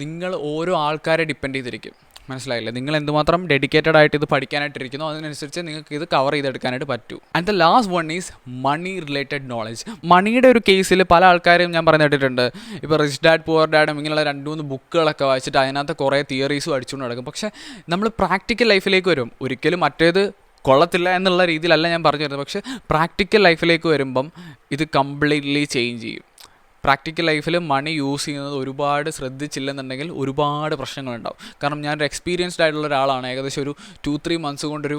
[SPEAKER 1] നിങ്ങൾ ഓരോ ആൾക്കാരെ ഡിപ്പെൻഡ് ചെയ്തിരിക്കും. മനസ്സിലായില്ലേ? നിങ്ങൾ എന്തുമാത്രം ഡെഡിക്കേറ്റഡ് ആയിട്ട് ഇത് പഠിക്കാനായിട്ടിരിക്കുന്നു, അതിനനുസരിച്ച് നിങ്ങൾക്ക് ഇത് കവർ ചെയ്തെടുക്കാനായിട്ട് പറ്റൂ. And the last one is money related knowledge. മണിയുടെ ഒരു കേസിൽ പല ആൾക്കാരും ഞാൻ പറഞ്ഞു കേട്ടിട്ടുണ്ട്, ഇപ്പോൾ റിച്ച് ഡാഡ് പുവർ ഡാഡും ഇങ്ങനെയുള്ള 2-3 ബുക്കുകളൊക്കെ വായിച്ചിട്ട് അതിനകത്ത് കുറേ തിയറീസും അടിച്ചുകൊണ്ട് നടക്കും. പക്ഷേ നമ്മൾ പ്രാക്ടിക്കൽ ലൈഫിലേക്ക് വരും, ഒരിക്കലും മറ്റേത് കൊള്ളത്തില്ല എന്നുള്ള രീതിയിലല്ല ഞാൻ പറഞ്ഞു തരുന്നത്. പക്ഷേ പ്രാക്ടിക്കൽ ലൈഫിലേക്ക് വരുമ്പം ഇത് കംപ്ലീറ്റ്ലി ചേഞ്ച് ചെയ്യും. പ്രാക്ടിക്കൽ ലൈഫിൽ മണി യൂസ് ചെയ്യുന്നത് ഒരുപാട് ശ്രദ്ധിച്ചില്ലെന്നുണ്ടെങ്കിൽ ഒരുപാട് പ്രശ്നങ്ങളുണ്ടാവും. കാരണം ഞാനൊരു എക്സ്പീരിയൻസ്ഡ് ആയിട്ടുള്ള ഒരാളാണ്. ഏകദേശം ഒരു 2-3 months കൊണ്ടൊരു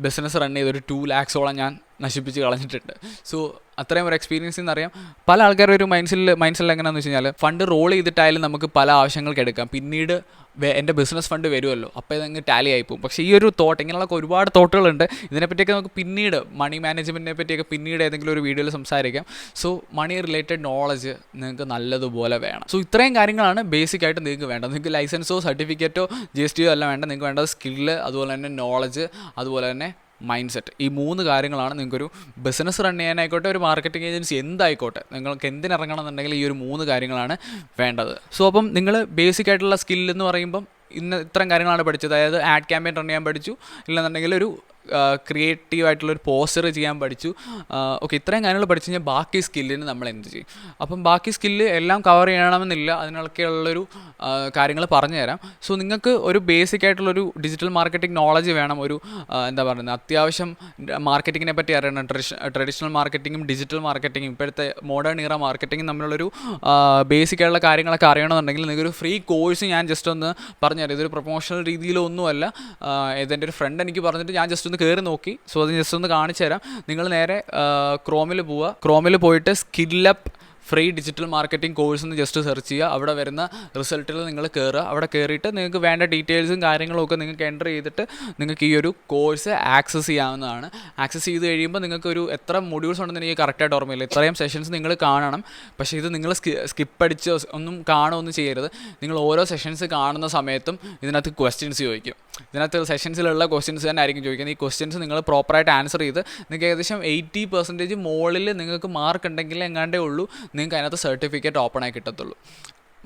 [SPEAKER 1] ബിസിനസ് റൺ ചെയ്ത് ഒരു 2 lakhs ഞാൻ നശിപ്പിച്ച് കളഞ്ഞിട്ടുണ്ട്. സോ അത്രയും ഒരു എക്സ്പീരിയൻസിൽ നിന്ന് അറിയാം. പല ആൾക്കാരുടെ ഒരു മൈൻഡ് സെറ്റ് എങ്ങനെയാണെന്ന് വെച്ച് കഴിഞ്ഞാൽ, ഫണ്ട് റോൾ ചെയ്തിട്ടായാലും നമുക്ക് പല ആവശ്യങ്ങൾക്ക് എടുക്കാം, പിന്നീട് എൻ്റെ ബിസിനസ് ഫണ്ട് വരുമല്ലോ, അപ്പോൾ ഇതങ്ങ് ടാലി ആയിപ്പോവും. പക്ഷേ ഈ ഒരു ഇങ്ങനെയുള്ള ഒരുപാട് തോട്ടുകളുണ്ട്. ഇതിനെപ്പറ്റിയൊക്കെ നമുക്ക് പിന്നീട് മണി മാനേജ്മെൻറ്റിനെ പറ്റിയൊക്കെ പിന്നീട് ഏതെങ്കിലും ഒരു വീഡിയോയിൽ സംസാരിക്കാം. സോ മണി റിലേറ്റഡ് നോളജ് നിങ്ങൾക്ക് നല്ലതുപോലെ വേണം. സോ ഇത്രയും കാര്യങ്ങളാണ് ബേസിക് ആയിട്ട് നിങ്ങൾക്ക് വേണ്ടത്. നിങ്ങൾക്ക് ലൈസൻസോ സർട്ടിഫിക്കറ്റോ GSTയോ അല്ല വേണ്ട, നിങ്ങൾക്ക് വേണ്ടത് സ്കില്ല്, അതുപോലെ തന്നെ നോളജ്, അതുപോലെ തന്നെ മൈൻഡ് സെറ്റ്. ഈ 3 കാര്യങ്ങളാണ് നിങ്ങൾക്കൊരു ബിസിനസ് റൺ ചെയ്യാനായിക്കോട്ടെ, ഒരു മാർക്കറ്റിംഗ് ഏജൻസി എന്തായിക്കോട്ടെ, നിങ്ങൾക്ക് എന്തിനിറങ്ങണം എന്നുണ്ടെങ്കിൽ ഈ ഒരു 3 കാര്യങ്ങളാണ് വേണ്ടത്. സോ അപ്പം നിങ്ങൾ ബേസിക് ആയിട്ടുള്ള സ്കില്ലെന്ന് പറയുമ്പം ഇത്തരം കാര്യങ്ങളാണ് പഠിച്ചത്. അതായത് ആഡ് ക്യാമ്പയിൻ റൺ ചെയ്യാൻ പഠിച്ചു, ഇല്ലെന്നുണ്ടെങ്കിൽ ഒരു ക്രിയേറ്റീവായിട്ടുള്ളൊരു പോസ്റ്റർ ചെയ്യാൻ പഠിച്ചു. ഓക്കെ, ഇത്രയും കാര്യങ്ങൾ പഠിച്ചു കഴിഞ്ഞാൽ ബാക്കി സ്കില്ലിന് നമ്മൾ എന്ത് ചെയ്യും? അപ്പം ബാക്കി സ്കില്ല് എല്ലാം കവർ ചെയ്യണമെന്നില്ല, അതിനൊക്കെയുള്ളൊരു കാര്യങ്ങൾ പറഞ്ഞു തരാം. സോ നിങ്ങൾക്ക് ഒരു ബേസിക് ആയിട്ടുള്ളൊരു ഡിജിറ്റൽ മാർക്കറ്റിംഗ് നോളജ് വേണം. ഒരു എന്താ പറയുന്നത്, അത്യാവശ്യം മാർക്കറ്റിങ്ങിനെ പറ്റി അറിയണം. ട്രഡീഷണൽ മാർക്കറ്റിങ്ങും ഡിജിറ്റൽ മാർക്കറ്റിങ്ങും ഇപ്പോഴത്തെ മോഡേൺ ഇറ മാർക്കറ്റിങ്ങും തമ്മിലുള്ളൊരു ബേസിക് ആയിട്ടുള്ള കാര്യങ്ങളൊക്കെ അറിയണമെന്നുണ്ടെങ്കിൽ നിങ്ങൾക്കൊരു ഫ്രീ കോഴ്സ് ഞാൻ ജസ്റ്റ് ഒന്ന് പറഞ്ഞുതരാം. ഇതൊരു പ്രൊമോഷണൽ രീതിയിലൊന്നുമല്ല, ഇതെൻ്റെ ഒരു ഫ്രണ്ട് എനിക്ക് പറഞ്ഞിട്ട് ഞാൻ ജസ്റ്റ് ഒന്ന് കയറി നോക്കി. സോ അത് ജസ്റ്റ് ഒന്ന് കാണിച്ചു തരാം. നിങ്ങൾ നേരെ ക്രോമിൽ പോയിട്ട് skill up free digital marketing course എന്ന് ജസ്റ്റ് സെർച്ച് ചെയ്യുക. അവിടെ വരുന്ന റിസൾട്ടിൽ നിങ്ങൾ കയറുക. അവിടെ കയറിയിട്ട് നിങ്ങൾക്ക് വേണ്ട ഡീറ്റെയിൽസും കാര്യങ്ങളും ഒക്കെ നിങ്ങൾക്ക് എൻ്റർ ചെയ്തിട്ട് നിങ്ങൾക്ക് ഈ ഒരു കോഴ്സ് ആക്സസ് ചെയ്യാവുന്നതാണ്. ആക്സസ് ചെയ്ത് കഴിയുമ്പോൾ നിങ്ങൾക്ക് ഒരു എത്ര മൊഡ്യൂൾസ് ഉണ്ടെന്ന് എനിക്ക് കറക്റ്റായിട്ട് ഓർമ്മയില്ല. ഇത്രയും സെഷൻസ് നിങ്ങൾ കാണണം. പക്ഷേ ഇത് നിങ്ങൾ സ്കിപ്പ് അടിച്ച് ഒന്നും കാണുകയൊന്നും ചെയ്യരുത്. നിങ്ങൾ ഓരോ സെഷൻസ് കാണുന്ന സമയത്തും ഇതിനകത്ത് ക്വസ്റ്റ്യൻസ് ചോദിക്കും. ഇതിനകത്ത് സെഷൻസിലുള്ള ക്വസ്റ്റ്യൻസ് തന്നെ ആയിരിക്കും ചോദിക്കുന്നത്. ഈ ക്വസ്റ്റ്യൻസ് നിങ്ങൾ പ്രോപ്പറായിട്ട് ആൻസർ ചെയ്ത് നിങ്ങൾക്ക് ഏകദേശം 80% മുകളിൽ നിങ്ങൾക്ക് മാർക്ക് ഉണ്ടെങ്കിൽ എങ്ങാണ്ടേ ഉള്ളൂ നിങ്ങൾക്ക് അതിനകത്ത് സർട്ടിഫിക്കറ്റ് ഓപ്പൺ ആയി കിട്ടത്തുള്ളൂ.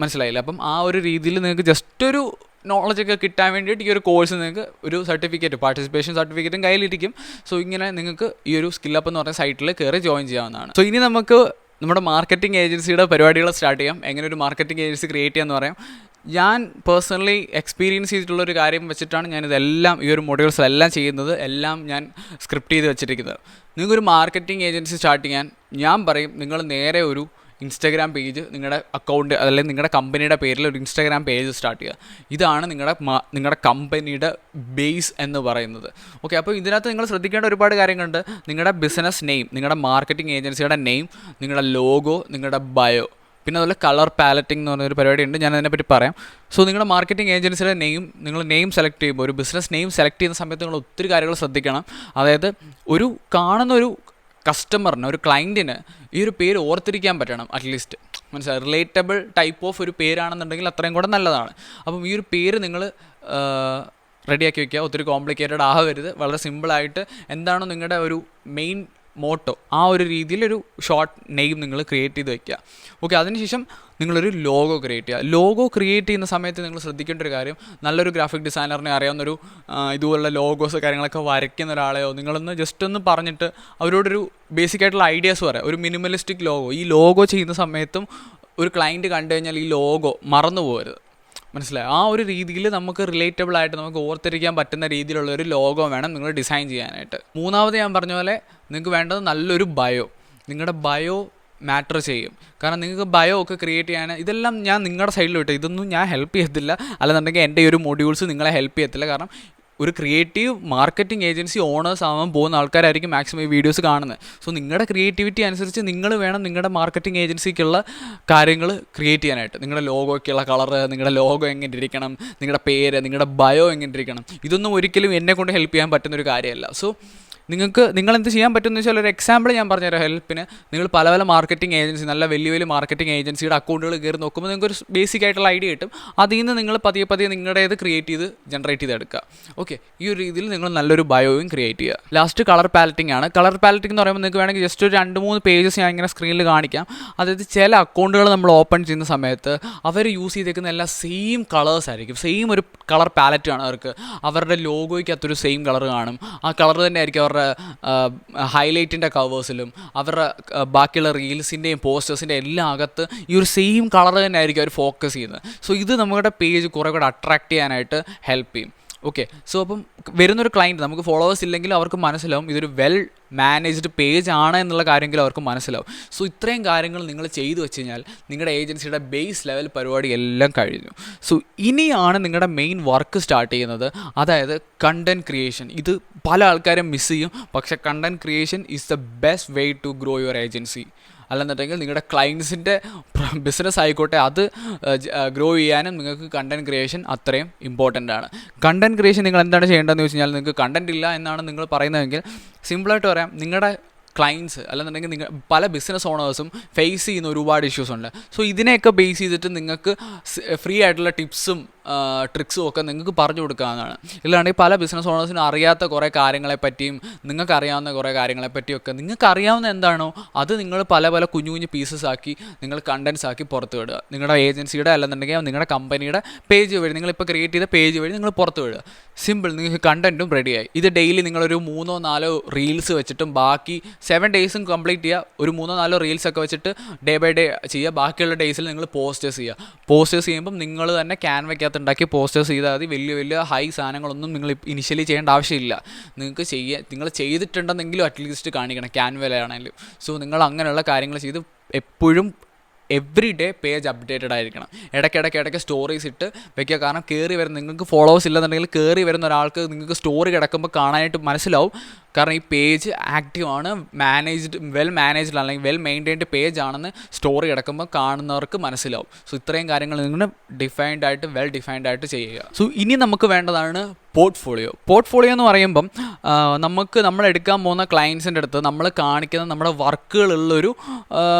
[SPEAKER 1] മനസ്സിലായില്ല? അപ്പം ആ ഒരു രീതിയിൽ നിങ്ങൾക്ക് ജസ്റ്റ് ഒരു നോളജൊക്കെ കിട്ടാൻ വേണ്ടിയിട്ട് ഈ ഒരു കോഴ്സ് നിങ്ങൾക്ക് ഒരു സർട്ടിഫിക്കറ്റ്, പാർട്ടിസിപ്പേഷൻ സർട്ടിഫിക്കറ്റും കയ്യിലിരിക്കും. സോ ഇങ്ങനെ നിങ്ങൾക്ക് ഈ ഒരു സ്കില്ലപ്പ് എന്ന് പറഞ്ഞ സൈറ്റിൽ കയറി ജോയിൻ ചെയ്യാവുന്നതാണ്. സോ ഇനി നമുക്ക് നമ്മുടെ മാർക്കറ്റിംഗ് ഏജൻസിയുടെ പരിപാടികൾ സ്റ്റാർട്ട് ചെയ്യാം. എങ്ങനെ ഒരു മാർക്കറ്റിംഗ് ഏജൻസി ക്രിയേറ്റ് ചെയ്യാമെന്ന് പറയാം. ഞാൻ പേഴ്സണലി എക്സ്പീരിയൻസ് ചെയ്തിട്ടുള്ളൊരു കാര്യം വെച്ചിട്ടാണ് ഞാനിതെല്ലാം ഈ ഒരു മൊഡ്യൂൾസിലെല്ലാം ചെയ്യുന്നത്, എല്ലാം ഞാൻ സ്ക്രിപ്റ്റ് ചെയ്ത് വെച്ചിരിക്കുന്നത്. നിങ്ങൾക്കൊരു മാർക്കറ്റിംഗ് ഏജൻസി സ്റ്റാർട്ട് ചെയ്യാൻ ഞാൻ പറയും, നിങ്ങൾ നേരെ ഒരു ഇൻസ്റ്റാഗ്രാം പേജ്, നിങ്ങളുടെ അക്കൗണ്ട് അല്ലെങ്കിൽ നിങ്ങളുടെ കമ്പനിയുടെ പേരിൽ ഒരു ഇൻസ്റ്റാഗ്രാം പേജ് സ്റ്റാർട്ട് ചെയ്യുക. ഇതാണ് നിങ്ങളുടെ കമ്പനിയുടെ ബേസ് എന്ന് പറയുന്നത്. ഓക്കെ, അപ്പോൾ ഇതിനകത്ത് നിങ്ങൾ ശ്രദ്ധിക്കേണ്ട ഒരുപാട് കാര്യങ്ങളുണ്ട്. നിങ്ങളുടെ ബിസിനസ് നെയിം, നിങ്ങളുടെ മാർക്കറ്റിംഗ് ഏജൻസിയുടെ നെയിം, നിങ്ങളുടെ ലോഗോ, നിങ്ങളുടെ ബയോ, പിന്നെ അതുപോലെ കളർ പാലറ്റിംഗ് എന്ന് പറഞ്ഞൊരു പരിപാടിയുണ്ട്, ഞാൻ അതിനെപ്പറ്റി പറയാം. സോ നിങ്ങളുടെ മാർക്കറ്റിംഗ് ഏജൻസിയുടെ നിങ്ങൾ നെയിം സെലക്ട് ചെയ്യുമ്പോൾ, ഒരു ബിസിനസ് നെയിം സെലക്ട് ചെയ്യുന്ന സമയത്ത് നിങ്ങൾ ഒത്തിരി കാര്യങ്ങൾ ശ്രദ്ധിക്കണം. അതായത് കാണുന്ന ഒരു കസ്റ്റമറിന്, ഒരു ക്ലയൻറ്റിന് ഈ ഒരു പേര് ഓർത്തിരിക്കാൻ പറ്റണം അറ്റ്ലീസ്റ്റ്. മനസ്സിലായി, റിലേറ്റബിൾ ടൈപ്പ് ഓഫ് ഒരു പേരാണെന്നുണ്ടെങ്കിൽ അത്രയും കൂടെ നല്ലതാണ്. അപ്പം ഈ ഒരു പേര് നിങ്ങൾ റെഡിയാക്കി വയ്ക്കുക, ഒത്തിരി കോംപ്ലിക്കേറ്റഡ് ആവരുത്, വളരെ സിമ്പിളായിട്ട് എന്താണോ നിങ്ങളുടെ ഒരു മെയിൻ മോട്ടോ ആ ഒരു രീതിയിലൊരു ഷോർട്ട് നെയിം നിങ്ങൾ ക്രിയേറ്റ് ചെയ്ത് വയ്ക്കുക. ഓക്കെ, അതിനുശേഷം നിങ്ങളൊരു ലോഗോ ക്രിയേറ്റ് ചെയ്യുക. ലോഗോ ക്രിയേറ്റ് ചെയ്യുന്ന സമയത്ത് നിങ്ങൾ ശ്രദ്ധിക്കേണ്ട ഒരു കാര്യം, നല്ലൊരു ഗ്രാഫിക് ഡിസൈനറിനെ അറിയാവുന്നൊരു ഇതുപോലുള്ള ലോഗോസ് കാര്യങ്ങളൊക്കെ വരയ്ക്കുന്ന ഒരാളെയോ നിങ്ങളൊന്ന് ജസ്റ്റ് ഒന്ന് പറഞ്ഞിട്ട് അവരോടൊരു ബേസിക് ആയിട്ടുള്ള ഐഡിയാസ് പറയാം. ഒരു മിനിമലിസ്റ്റിക് ലോഗോ, ഈ ലോഗോ ചെയ്യുന്ന സമയത്തും ഒരു ക്ലയൻറ്റ് കണ്ടു കഴിഞ്ഞാൽ ഈ ലോഗോ മറന്നു പോകരുത്, മനസ്സിലായി. ആ ഒരു രീതിയിൽ നമുക്ക് റിലേറ്റബിൾ ആയിട്ട് നമുക്ക് ഓർത്തിരിക്കാൻ പറ്റുന്ന രീതിയിലുള്ള ഒരു ലോഗോ വേണം നിങ്ങൾ ഡിസൈൻ ചെയ്യാനായിട്ട്. മൂന്നാമത് ഞാൻ പറഞ്ഞ പോലെ നിങ്ങൾക്ക് വേണ്ടത് നല്ലൊരു ബയോ. നിങ്ങളുടെ ബയോ മാറ്റർ ചെയ്യും. കാരണം നിങ്ങൾക്ക് ബയോ ഒക്കെ ക്രിയേറ്റ് ചെയ്യാൻ ഇതെല്ലാം ഞാൻ നിങ്ങളുടെ സൈഡിൽ വിട്ടു, ഇതൊന്നും ഞാൻ ഹെൽപ്പ് ചെയ്യത്തില്ല, അല്ലെന്നുണ്ടെങ്കിൽ എൻ്റെ ഈ ഒരു മൊഡ്യൂൾസ് നിങ്ങളെ ഹെൽപ്പ് ചെയ്യത്തില്ല. കാരണം ഒരു ക്രിയേറ്റീവ് മാർക്കറ്റിംഗ് ഏജൻസി ഓണേഴ്സ് ആവാൻ പോകുന്ന ആൾക്കാരായിരിക്കും മാക്സിമം ഈ വീഡിയോസ് കാണുന്നത്. സോ നിങ്ങളുടെ ക്രിയേറ്റിവിറ്റി അനുസരിച്ച് നിങ്ങൾ വേണം നിങ്ങളുടെ മാർക്കറ്റിംഗ് ഏജൻസിക്കുള്ള കാര്യങ്ങൾ ക്രിയേറ്റ് ചെയ്യാനായിട്ട്. നിങ്ങളുടെ ലോഗോയ്ക്കുള്ള കളറ്, നിങ്ങളുടെ ലോഗോ എങ്ങനെ ഇരിക്കണം, നിങ്ങളുടെ പേര്, നിങ്ങളുടെ ബയോ എങ്ങനെ ഇരിക്കണം, ഇതൊന്നും ഒരിക്കലും എന്നെ കൊണ്ട് ഹെൽപ്പ് ചെയ്യാൻ പറ്റുന്നൊരു കാര്യമല്ല. സോ നിങ്ങളെന്ത് ചെയ്യാൻ പറ്റുമെന്ന് വെച്ചാൽ, ഒരു എക്സാമ്പിൾ ഞാൻ പറഞ്ഞുതരാം ഹെൽപ്പിന്. നിങ്ങൾ പല പല മാർക്കറ്റിംഗ് ഏജൻസി, നല്ല വലിയ വലിയ മാർക്കറ്റിംഗ് ഏജൻസിയുടെ അക്കൗണ്ടുകൾ കയറി നോക്കുമ്പോൾ നിങ്ങൾക്ക് ഒരു ബേസിക് ആയിട്ടുള്ള ഐഡിയ കിട്ടും. അതിൽ നിന്ന് നിങ്ങൾ പതിയെ പതിയെ നിങ്ങളുടേത് ക്രിയേറ്റ് ചെയ്ത് ജനറേറ്റ് ചെയ്തെടുക്കുക. ഓക്കെ, ഈ ഒരു രീതിയിൽ നിങ്ങൾ നല്ലൊരു ബയോയും ക്രിയേറ്റ് ചെയ്യുക. ലാസ്റ്റ് കളർ പാലറ്റിംഗ് ആണ്. കളർ പാലറ്റിംഗ് എന്ന് പറയുമ്പോൾ നിങ്ങൾക്ക് വേണമെങ്കിൽ ജസ്റ്റ് ഒരു 2-3 പേജസ് ഞാൻ ഇങ്ങനെ സ്ക്രീനിൽ കാണിക്കാം. അതായത് ചില അക്കൗണ്ടുകൾ നമ്മൾ ഓപ്പൺ ചെയ്യുന്ന സമയത്ത് അവർ യൂസ് ചെയ്തേക്കുന്ന എല്ലാം സെയിം കളേഴ്സ് ആയിരിക്കും, സെയിം ഒരു കളർ പാലറ്റ് ആണ് അവർക്ക്. അവരുടെ ലോഗോയ്ക്കകത്തൊരു സെയിം കളർ കാണും. ആ കളർ തന്നെ ആയിരിക്കും അവരുടെ ഹൈലൈറ്റിൻ്റെ കവേഴ്സിലും അവരുടെ ബാക്കിയുള്ള റീൽസിൻ്റെയും പോസ്റ്റേഴ്സിൻ്റെ എല്ലാം അകത്ത് ഈ ഒരു സെയിം കളർ തന്നെ ആയിരിക്കും അവർ ഫോക്കസ് ചെയ്യുന്നത്. സോ ഇത് നമ്മുടെ പേജ് കുറേ കൂടെ അട്രാക്റ്റ് ചെയ്യാനായിട്ട് ഹെൽപ്പ് ചെയ്യും. ഓക്കെ, സോ അപ്പം വരുന്നൊരു ക്ലയൻറ്റ്, നമുക്ക് ഫോളോവേഴ്സ് ഇല്ലെങ്കിലും അവർക്ക് മനസ്സിലാവും ഇതൊരു വെൽ മാനേജ്ഡ് പേജ് ആണ് എന്നുള്ള കാര്യമെങ്കിലും അവർക്ക് മനസ്സിലാവും. സോ ഇത്രയും കാര്യങ്ങൾ നിങ്ങൾ ചെയ്തു വെച്ച് കഴിഞ്ഞാൽ നിങ്ങളുടെ ഏജൻസിയുടെ ബേസ് ലെവൽ പരിപാടി എല്ലാം കഴിഞ്ഞു. സോ ഇനിയാണ് നിങ്ങളുടെ മെയിൻ വർക്ക് സ്റ്റാർട്ട് ചെയ്യുന്നത്, അതായത് കണ്ടൻറ് ക്രിയേഷൻ. ഇത് പല ആൾക്കാരും മിസ് ചെയ്യും, പക്ഷേ content creation is the best way to grow your agency. അല്ലെന്നുണ്ടെങ്കിൽ നിങ്ങളുടെ ക്ലയൻസിൻ്റെ ബിസിനസ് ആയിക്കോട്ടെ, അത് ഗ്രോ ചെയ്യാനും നിങ്ങൾക്ക് കണ്ടൻറ് ക്രിയേഷൻ അത്രയും ഇമ്പോർട്ടൻ്റ് ആണ്. കണ്ടൻറ് ക്രിയേഷൻ നിങ്ങൾ എന്താണ് ചെയ്യേണ്ടതെന്ന് വെച്ച് കഴിഞ്ഞാൽ, നിങ്ങൾക്ക് കണ്ടൻറ് ഇല്ല എന്നാണ് നിങ്ങൾ പറയുന്നതെങ്കിൽ സിമ്പിളായിട്ട് പറയാം, നിങ്ങളുടെ ക്ലയൻസ് അല്ലെന്നുണ്ടെങ്കിൽ നിങ്ങൾ പല ബിസിനസ് ഓണേഴ്സും ഫേസ് ചെയ്യുന്ന ഒരുപാട് ഇഷ്യൂസ് ഉണ്ട്. സോ ഇതിനെയൊക്കെ ബേസ് ചെയ്തിട്ട് നിങ്ങൾക്ക് ഫ്രീ ആയിട്ടുള്ള ടിപ്സും ട്രിക്സും ഒക്കെ നിങ്ങൾക്ക് പറഞ്ഞു കൊടുക്കാവുന്നതാണ്. ഇല്ലാണ്ടെങ്കിൽ പല ബിസിനസ് ഓണേഴ്സിനും അറിയാത്ത കുറേ കാര്യങ്ങളെപ്പറ്റിയും നിങ്ങൾക്ക് അറിയാവുന്ന കുറേ കാര്യങ്ങളെപ്പറ്റിയൊക്കെ നിങ്ങൾക്ക് അറിയാവുന്ന എന്താണോ അത് നിങ്ങൾ പല പല കുഞ്ഞു കുഞ്ഞു പീസസ് ആക്കി നിങ്ങൾ കണ്ടൻസ് ആക്കി പുറത്ത് വിടുക. നിങ്ങളുടെ ഏജൻസിയുടെ അല്ലെന്നുണ്ടെങ്കിൽ നിങ്ങളുടെ കമ്പനിയുടെ പേജ് വഴി, നിങ്ങളിപ്പോൾ ക്രിയേറ്റ് ചെയ്ത പേജ് വഴി നിങ്ങൾ പുറത്ത് വിടുക. സിമ്പിൾ, നിങ്ങൾക്ക് കണ്ടൻറ്റും റെഡിയായി. ഇത് ഡെയിലി നിങ്ങളൊരു 3-4 റീൽസ് വെച്ചിട്ടും ബാക്കി 7 ഡേയ്സും കംപ്ലീറ്റ് ചെയ്യുക. ഒരു 3-4 റീൽസൊക്കെ വെച്ചിട്ട് ഡേ ബൈ ഡേ ചെയ്യുക. ബാക്കിയുള്ള ഡേയ്സിൽ നിങ്ങൾ പോസ്റ്റേഴ്സ് ചെയ്യുക. പോസ്റ്റേഴ്സ് ചെയ്യുമ്പം നിങ്ങൾ തന്നെ ക്യാൻവയ്ക്കകത്ത് ഉണ്ടാക്കി പോസ്റ്റേഴ്സ് ചെയ്താൽ മതി. വലിയ വലിയ ഹൈ സാധനങ്ങളൊന്നും നിങ്ങൾ ഇനിഷ്യലി ചെയ്യേണ്ട ആവശ്യമില്ല. നിങ്ങൾ ചെയ്തിട്ടുണ്ടെന്നെങ്കിലും അറ്റ്ലീസ്റ്റ് കാണിക്കണം, ക്യാൻവയിലാണെങ്കിലും. സോ നിങ്ങൾ അങ്ങനെയുള്ള കാര്യങ്ങൾ ചെയ്ത് എപ്പോഴും എവറി ഡേ പേജ് അപ്ഡേറ്റഡ് ആയിരിക്കണം. ഇടയ്ക്കിടയ്ക്ക് സ്റ്റോറീസ് ഇട്ട് വെക്കുക. കാരണം കയറി വരുന്ന, നിങ്ങൾക്ക് ഫോളോവേഴ്സ് ഇല്ലെന്നുണ്ടെങ്കിൽ കയറി വരുന്ന ഒരാൾക്ക് നിങ്ങൾക്ക് സ്റ്റോറി കിടക്കുമ്പോൾ കാണാനായിട്ട് മനസ്സിലാവും. കാരണം ഈ പേജ് ആക്റ്റീവ് ആണ്, വെൽ മാനേജ്ഡ് അല്ലെങ്കിൽ വെൽ മെയിൻറ്റൈൻഡ് പേജ് ആണെന്ന് സ്റ്റോറി കിടക്കുമ്പോൾ കാണുന്നവർക്ക് മനസ്സിലാവും. സോ ഇത്രയും കാര്യങ്ങൾ നിങ്ങൾ വെൽ ഡിഫൈൻഡ് ആയിട്ട് ചെയ്യുക. സോ ഇനി നമുക്ക് വേണ്ടതാണ് പോർട്ട്ഫോളിയോ എന്ന് പറയുമ്പം നമ്മൾ എടുക്കാൻ പോകുന്ന ക്ലയൻസിൻ്റെ അടുത്ത് നമ്മൾ കാണിക്കുന്ന നമ്മുടെ വർക്കുകളുള്ളൊരു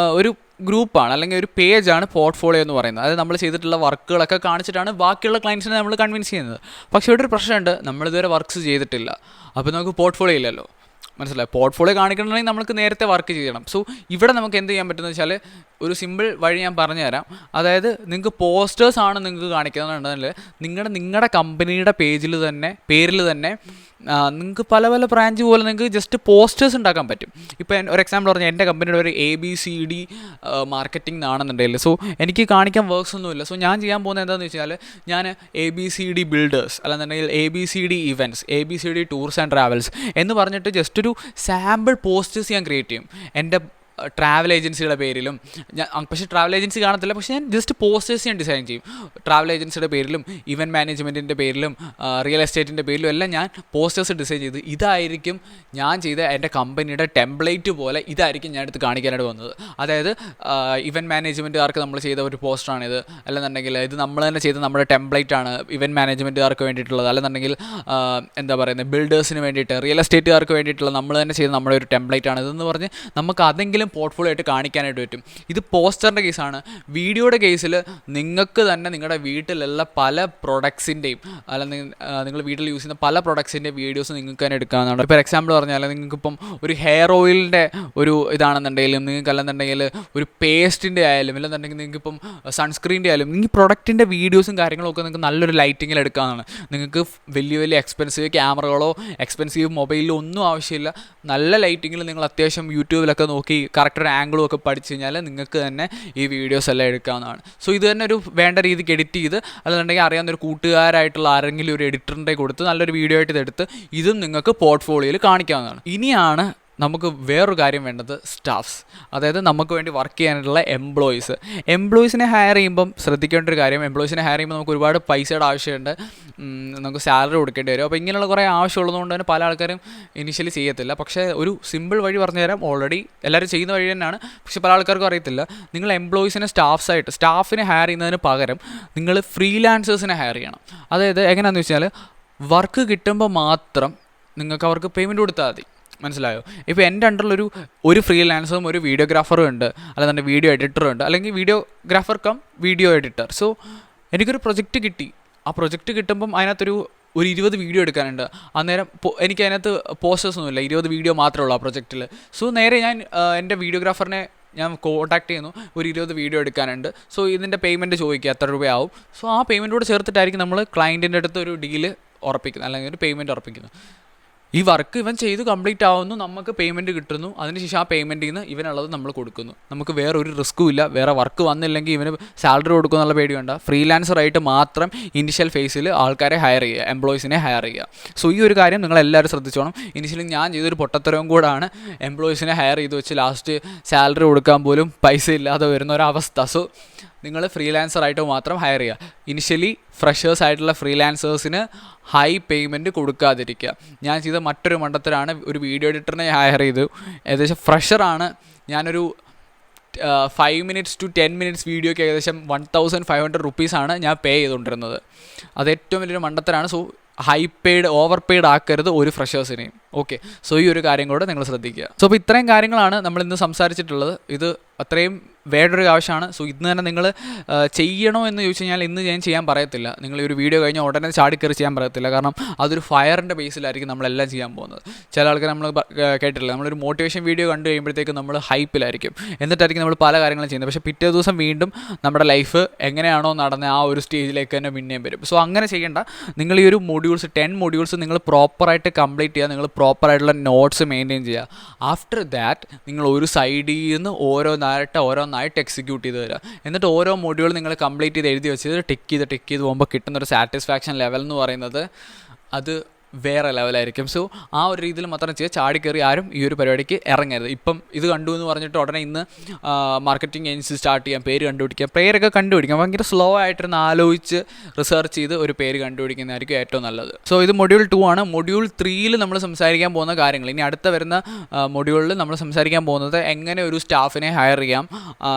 [SPEAKER 1] ഗ്രൂപ്പാണ് അല്ലെങ്കിൽ ഒരു പേജാണ് പോർട്ട്ഫോളിയോ എന്ന് പറയുന്നത്. അതായത് നമ്മൾ ചെയ്തിട്ടുള്ള വർക്കുകളൊക്കെ കാണിച്ചിട്ടാണ് ബാക്കിയുള്ള ക്ലയൻസിനെ നമ്മൾ കൺവിൻസ് ചെയ്യുന്നത്. പക്ഷേ ഇവിടെ ഒരു പ്രശ്നമുണ്ട്, നമ്മളിതുവരെ വർക്ക്സ് ചെയ്തിട്ടില്ല. അപ്പോൾ നമുക്ക് പോർട്ട്ഫോളിയോ ഇല്ലല്ലോ, മനസ്സിലായി. പോർട്ട്ഫോളിയോ കാണിക്കണമെങ്കിൽ നമുക്ക് നേരത്തെ വർക്ക് ചെയ്യണം. സോ ഇവിടെ നമുക്ക് എന്ത് ചെയ്യാൻ പറ്റുമെന്ന് വെച്ചാൽ, ഒരു സിമ്പിൾ വഴി ഞാൻ പറഞ്ഞുതരാം. അതായത് നിങ്ങൾക്ക് പോസ്റ്റേഴ്സ് ആണ് നിങ്ങൾക്ക് കാണിക്കുന്നുണ്ടെങ്കിൽ നിങ്ങളുടെ കമ്പനിയുടെ പേരിൽ തന്നെ നിങ്ങൾക്ക് പല പല ബ്രാഞ്ച് പോലെ നിങ്ങൾക്ക് ജസ്റ്റ് പോസ്റ്റേഴ്സ് ഉണ്ടാക്കാൻ പറ്റും. ഇപ്പോൾ ഒരു എക്സാമ്പിൾ പറഞ്ഞാൽ എൻ്റെ കമ്പനിയുടെ ഒരു ABCD മാർക്കറ്റിംഗ് ആണെന്നുണ്ടെങ്കിൽ, സോ എനിക്ക് കാണിക്കാൻ വർക്ക്സ് ഒന്നുമില്ല. സോ ഞാൻ ചെയ്യാൻ പോകുന്നത് എന്താണെന്ന് വെച്ചാൽ, ഞാൻ ABCD ബിൽഡേഴ്സ് അല്ലെന്നുണ്ടെങ്കിൽ ABCD events, ABCD tours and travels എന്ന് പറഞ്ഞിട്ട് ജസ്റ്റ് ഒരു സാമ്പിൾ പോസ്റ്റേഴ്സ് ഞാൻ ക്രിയേറ്റ് ചെയ്യും എൻ്റെ ട്രാവൽ ഏജൻസിയുടെ പേരിലും. പക്ഷേ ട്രാവൽ ഏജൻസി കാണത്തില്ല, പക്ഷേ ഞാൻ ജസ്റ്റ് പോസ്റ്റേഴ്സ് ഞാൻ ഡിസൈൻ ചെയ്യും. ട്രാവൽ ഏജൻസിയുടെ പേരിലും ഇവൻറ്റ് മാനേജ്മെൻറ്റിൻ്റെ പേരിലും റിയൽ എസ്റ്റേറ്റിൻ്റെ പേരിലും എല്ലാം ഞാൻ പോസ്റ്റേഴ്സ് ഡിസൈൻ ചെയ്ത് ഇതായിരിക്കും ഞാൻ ചെയ്ത എൻ്റെ കമ്പനിയുടെ ടെംപ്ലേറ്റ് പോലെ ഇതായിരിക്കും ഞാൻ എടുത്ത് കാണിക്കാനായിട്ട് വന്നത്. അതായത് ഇവൻറ്റ് മാനേജ്മെൻറ്റുകാർക്ക് നമ്മൾ ചെയ്ത ഒരു പോസ്റ്ററാണിത്, അല്ലെന്നുണ്ടെങ്കിൽ ഇത് നമ്മൾ തന്നെ ചെയ്ത നമ്മുടെ ടെംപ്ലേറ്റാണ് ഇവൻറ്റ് മാനേജ്മെൻറ്റുകാർക്ക് വേണ്ടിയിട്ടുള്ളത്, അല്ലെന്നുണ്ടെങ്കിൽ ബിൽഡേഴ്സിന് വേണ്ടിയിട്ട്, റിയൽ എസ്റ്റേറ്റുകാർക്ക് വേണ്ടിയിട്ടുള്ള നമ്മൾ തന്നെ ചെയ്ത നമ്മുടെ ഒരു ടെംപ്ലേറ്റാണ് ഇതെന്ന് പറഞ്ഞ് നമുക്ക് അതെങ്കിലും എന്തായാലും പോർട്ട്ഫോളിയോ ആയിട്ട് കാണിക്കാനായിട്ട് പറ്റും. ഇത് പോസ്റ്ററിൻ്റെ കേസാണ്. വീഡിയോയുടെ കേസിൽ നിങ്ങൾക്ക് തന്നെ നിങ്ങളുടെ വീട്ടിലുള്ള പല പ്രൊഡക്ട്സിൻ്റെയും അല്ലെങ്കിൽ നിങ്ങൾ വീട്ടിൽ യൂസ് ചെയ്യുന്ന പല പ്രൊഡക്ട്സിൻ്റെ വീഡിയോസ് നിങ്ങൾക്ക് തന്നെ എടുക്കാവുന്നതാണ്. ഇപ്പോൾ എക്സാമ്പിൾ പറഞ്ഞാൽ നിങ്ങൾക്കിപ്പം ഒരു ഹെയർ ഓയിലിൻ്റെ ഒരു ഇതാണെന്നുണ്ടെങ്കിലും, നിങ്ങൾക്ക് അല്ലെന്നുണ്ടെങ്കിൽ ഒരു പേസ്റ്റിൻ്റെ ആയാലും, ഇല്ലെന്നുണ്ടെങ്കിൽ നിങ്ങൾക്കിപ്പം സൺസ്ക്രീൻ്റെ ആയാലും, ഈ പ്രൊഡക്റ്റിൻ്റെ വീഡിയോസും കാര്യങ്ങളൊക്കെ നിങ്ങൾക്ക് നല്ലൊരു ലൈറ്റിങ്ങിൽ എടുക്കാവുന്നതാണ്. നിങ്ങൾക്ക് വലിയ വലിയ എക്സ്പെൻസീവ് ക്യാമറകളോ എക്സ്പെൻസീവ് മൊബൈലിലോ ഒന്നും ആവശ്യമില്ല. നല്ല ലൈറ്റിങ്ങിൽ നിങ്ങൾ അത്യാവശ്യം യൂട്യൂബിലൊക്കെ നോക്കി കറക്റ്റ് ഒരു ആംഗിളും ഒക്കെ പഠിച്ചു കഴിഞ്ഞാൽ നിങ്ങൾക്ക് തന്നെ ഈ വീഡിയോസ് എല്ലാം എടുക്കാവുന്നതാണ്. സോ ഇത് തന്നെ ഒരു വേണ്ട രീതിക്ക് എഡിറ്റ് ചെയ്ത്, അല്ലെന്നുണ്ടെങ്കിൽ അറിയാവുന്നൊരു കൂട്ടുകാരായിട്ടുള്ള ആരെങ്കിലും ഒരു എഡിറ്ററിൻ്റെ കൊടുത്ത് നല്ലൊരു വീഡിയോ ആയിട്ട് ഇതെടുത്ത് ഇതും നിങ്ങൾക്ക് പോർട്ട്ഫോളിയോയിൽ കാണിക്കാവുന്നതാണ്. ഇനിയാണ് നമുക്ക് വേറൊരു കാര്യം വേണ്ടത് സ്റ്റാഫ്സ്, അതായത് നമുക്ക് വേണ്ടി വർക്ക് ചെയ്യാനായിട്ടുള്ള എംപ്ലോയീസിനെ ഹയർ ചെയ്യുമ്പം ശ്രദ്ധിക്കേണ്ട ഒരു കാര്യം, എംപ്ലോയീസിനെ ഹയർ ചെയ്യുമ്പോൾ നമുക്ക് ഒരുപാട് പൈസയുടെ ആവശ്യമുണ്ട്, നമുക്ക് സാലറി കൊടുക്കേണ്ടി വരും. അപ്പോൾ ഇങ്ങനെയുള്ള കുറേ ആവശ്യമുള്ളതുകൊണ്ട് തന്നെ പല ആൾക്കാരും ഇനിഷ്യലി ചെയ്യത്തില്ല. പക്ഷേ ഒരു സിമ്പിൾ വഴി പറഞ്ഞു തരാം, ഓൾറെഡി എല്ലാവരും ചെയ്യുന്ന വഴി തന്നെയാണ്, പക്ഷേ പല ആൾക്കാർക്കും അറിയത്തില്ല. നിങ്ങൾ എംപ്ലോയീസിനെ സ്റ്റാഫിനെ ഹയർ ചെയ്യുന്നതിന് പകരം നിങ്ങൾ ഫ്രീലാൻസേഴ്സിനെ ഹയർ ചെയ്യണം. അതായത് എങ്ങനെയാണെന്ന് വെച്ചാൽ വർക്ക് കിട്ടുമ്പോൾ മാത്രം നിങ്ങൾക്ക് അവർക്ക് പേയ്മെൻറ്റ് കൊടുത്താൽ മതി. മനസ്സിലായോ? ഇപ്പോൾ എൻ്റെ അണ്ടറിലൊരു ഫ്രീലാൻസറും ഒരു വീഡിയോഗ്രാഫറും ഉണ്ട്, അല്ലാതെ വീഡിയോ എഡിറ്ററും ഉണ്ട്, അല്ലെങ്കിൽ videographer come video editor. So എനിക്കൊരു പ്രൊജക്റ്റ് കിട്ടി. ആ പ്രൊജക്റ്റ് കിട്ടുമ്പം അതിനകത്തൊരു 20 വീഡിയോ എടുക്കാനുണ്ട്. അന്നേരം എനിക്ക് അതിനകത്ത് പോസ്റ്റേഴ്സൊന്നുമില്ല, 20 വീഡിയോ മാത്രമേ ഉള്ളൂ ആ പ്രൊജക്റ്റിൽ. സോ നേരെ ഞാൻ എൻ്റെ വീഡിയോഗ്രാഫറിനെ ഞാൻ കോൺടാക്ട് ചെയ്യുന്നു, ഒരു 20 വീഡിയോ എടുക്കാനുണ്ട്. സോ ഇതിൻ്റെ പേയ്മെൻറ്റ് ചോദിക്കുക, എത്ര രൂപയാവും. സോ ആ പേയ്മെൻറ്റോട് ചേർത്തിട്ടായിരിക്കും നമ്മൾ ക്ലയൻറ്റിൻ്റെ അടുത്ത് ഒരു ഡീല് ഉറപ്പിക്കുന്നത്, അല്ലെങ്കിൽ ഒരു പേയ്മെൻറ്റ് ഉറപ്പിക്കുന്നത്. ഈ വർക്ക് ഇവൻ ചെയ്ത് കംപ്ലീറ്റ് ആവുന്നു, നമുക്ക് പേയ്മെൻറ്റ് കിട്ടുന്നു, അതിനുശേഷം ആ പേയ്മെൻറ്റിൽ നിന്ന് ഇവനുള്ളത് നമ്മൾ കൊടുക്കുന്നു. നമുക്ക് വേറൊരു റിസ്ക്കും ഇല്ല. വേറെ വർക്ക് വന്നില്ലെങ്കിൽ ഇവന് സാലറി കൊടുക്കുക എന്നുള്ള പേടി വേണ്ട. ഫ്രീലാൻസറായിട്ട് മാത്രം ഇനിഷ്യൽ ഫേസിൽ ആൾക്കാരെ ഹയർ ചെയ്യുക, എംപ്ലോയീസിനെ ഹയർ ചെയ്യുക. സോ ഈ ഒരു കാര്യം നിങ്ങളെല്ലാവരും ശ്രദ്ധിച്ചോണം. ഇനിഷ്യലി ഞാൻ ചെയ്തൊരു പൊട്ടത്തരവും കൂടാണ് എംപ്ലോയീസിനെ ഹയർ ചെയ്ത് വെച്ച് ലാസ്റ്റ് സാലറി കൊടുക്കാൻ പോലും പൈസ ഇല്ലാതെ വരുന്ന ഒരവസ്ഥ. സോ നിങ്ങൾ ഫ്രീലാൻസറായിട്ട് മാത്രം ഹയർ ചെയ്യുക. ഇനിഷ്യലി ഫ്രഷേഴ്സ് ആയിട്ടുള്ള ഫ്രീലാൻസേഴ്സിന് ഹൈ പേയ്മെൻറ്റ് കൊടുക്കാതിരിക്കുക. ഞാൻ ചെയ്ത മറ്റൊരു മണ്ടത്തരാണ്, ഒരു വീഡിയോ എഡിറ്ററിനെ ഹയർ ചെയ്തു. ഏകദേശം ഫ്രഷറാണ്, ഞാനൊരു 5 minutes to 10 minutes വീഡിയോയ്ക്ക് ഏകദേശം 1500 rupees ഞാൻ പേ ചെയ്തുകൊണ്ടിരുന്നത്. അത് ഏറ്റവും വലിയൊരു മണ്ടത്തരാണ്. സോ ഓവർ പെയ്ഡ് ആക്കരുത് ഒരു ഫ്രഷേഴ്സിനെയും. ഓക്കെ, സോ ഈ ഒരു കാര്യം കൂടെ നിങ്ങൾ ശ്രദ്ധിക്കുക. സോ അപ്പോൾ ഇത്രയും കാര്യങ്ങളാണ് നമ്മൾ ഇന്ന് സംസാരിച്ചിട്ടുള്ളത്. ഇത് അത്രയും വേറൊരു ആവശ്യമാണ്. സോ ഇന്ന് തന്നെ നിങ്ങൾ ചെയ്യണോ എന്ന് ചോദിച്ചു കഴിഞ്ഞാൽ ഇന്ന് ഞാൻ ചെയ്യാൻ പറയത്തില്ല. നിങ്ങൾ ഈ ഒരു വീഡിയോ കഴിഞ്ഞാൽ ഉടനെ ചാടിക്കറി ചെയ്യാൻ പറയത്തില്ല. കാരണം അതൊരു ഫയറിൻ്റെ ബേസിലായിരിക്കും നമ്മളെല്ലാം ചെയ്യാൻ പോകുന്നത്. ചില ആൾക്കാർ നമ്മൾ കേട്ടിട്ടില്ല, നമ്മളൊരു മോട്ടിവേഷൻ വീഡിയോ കണ്ടു കഴിയുമ്പോഴത്തേക്ക് നമ്മൾ ഹൈപ്പിലായിരിക്കും, എന്നിട്ടായിരിക്കും നമ്മൾ പല കാര്യങ്ങളും ചെയ്യുന്നത്. പക്ഷേ പിറ്റേ ദിവസം വീണ്ടും നമ്മുടെ ലൈഫ് എങ്ങനെയാണോ നടന്ന ആ ഒരു സ്റ്റേജിലേക്ക് തന്നെ പിന്നെയും വരും. സോ അങ്ങനെ ചെയ്യേണ്ട. നിങ്ങൾ ഈ ഒരു 10 modules നിങ്ങൾ പ്രോപ്പറായിട്ട് കംപ്ലീറ്റ് ചെയ്യുക, നിങ്ങൾ പ്രോപ്പറായിട്ടുള്ള നോട്ട്സ് മെയിൻറ്റെയിൻ ചെയ്യുക. ആഫ്റ്റർ ദാറ്റ് നിങ്ങൾ ഒരു സൈഡിൽ നിന്ന് ഓരോന്നായിട്ട് എക്സിക്യൂട്ട് ചെയ്ത് തരിക. എന്നിട്ട് ഓരോ മൊഡ്യൂൾ നിങ്ങൾ കംപ്ലീറ്റ് ചെയ്ത് എഴുതി വെച്ചത് ടിക്ക് ചെയ്ത് പോകുമ്പോൾ കിട്ടുന്നൊരു സാറ്റിസ്ഫാക്ഷൻ ലെവൽ എന്ന് പറയുന്നത് അത് വേറെ ലെവലായിരിക്കും. സോ ആ ഒരു രീതിയിൽ മാത്രം ചെയ്യുക. ചാടിക്കയറി ആരും ഈ ഒരു പരിപാടിക്ക് ഇറങ്ങരുത്. ഇപ്പം ഇത് കണ്ടു എന്ന് പറഞ്ഞിട്ട് ഉടനെ ഇന്ന് മാർക്കറ്റിംഗ് ഏജൻസി സ്റ്റാർട്ട് ചെയ്യാം, പേരൊക്കെ കണ്ടുപിടിക്കാം. ഭയങ്കര സ്ലോ ആയിട്ടിരുന്ന് ആലോചിച്ച് റിസർച്ച് ചെയ്ത് ഒരു പേര് കണ്ടുപിടിക്കുന്നതായിരിക്കും ഏറ്റവും നല്ലത്. സോ ഇത് മൊഡ്യൂൾ 2 ആണ്. മൊഡ്യൂൾ 3 നമ്മൾ സംസാരിക്കാൻ പോകുന്ന കാര്യങ്ങൾ, ഇനി അടുത്ത വരുന്ന മൊഡ്യൂളിൽ നമ്മൾ സംസാരിക്കാൻ പോകുന്നത് എങ്ങനെ ഒരു സ്റ്റാഫിനെ ഹയർ ചെയ്യാം,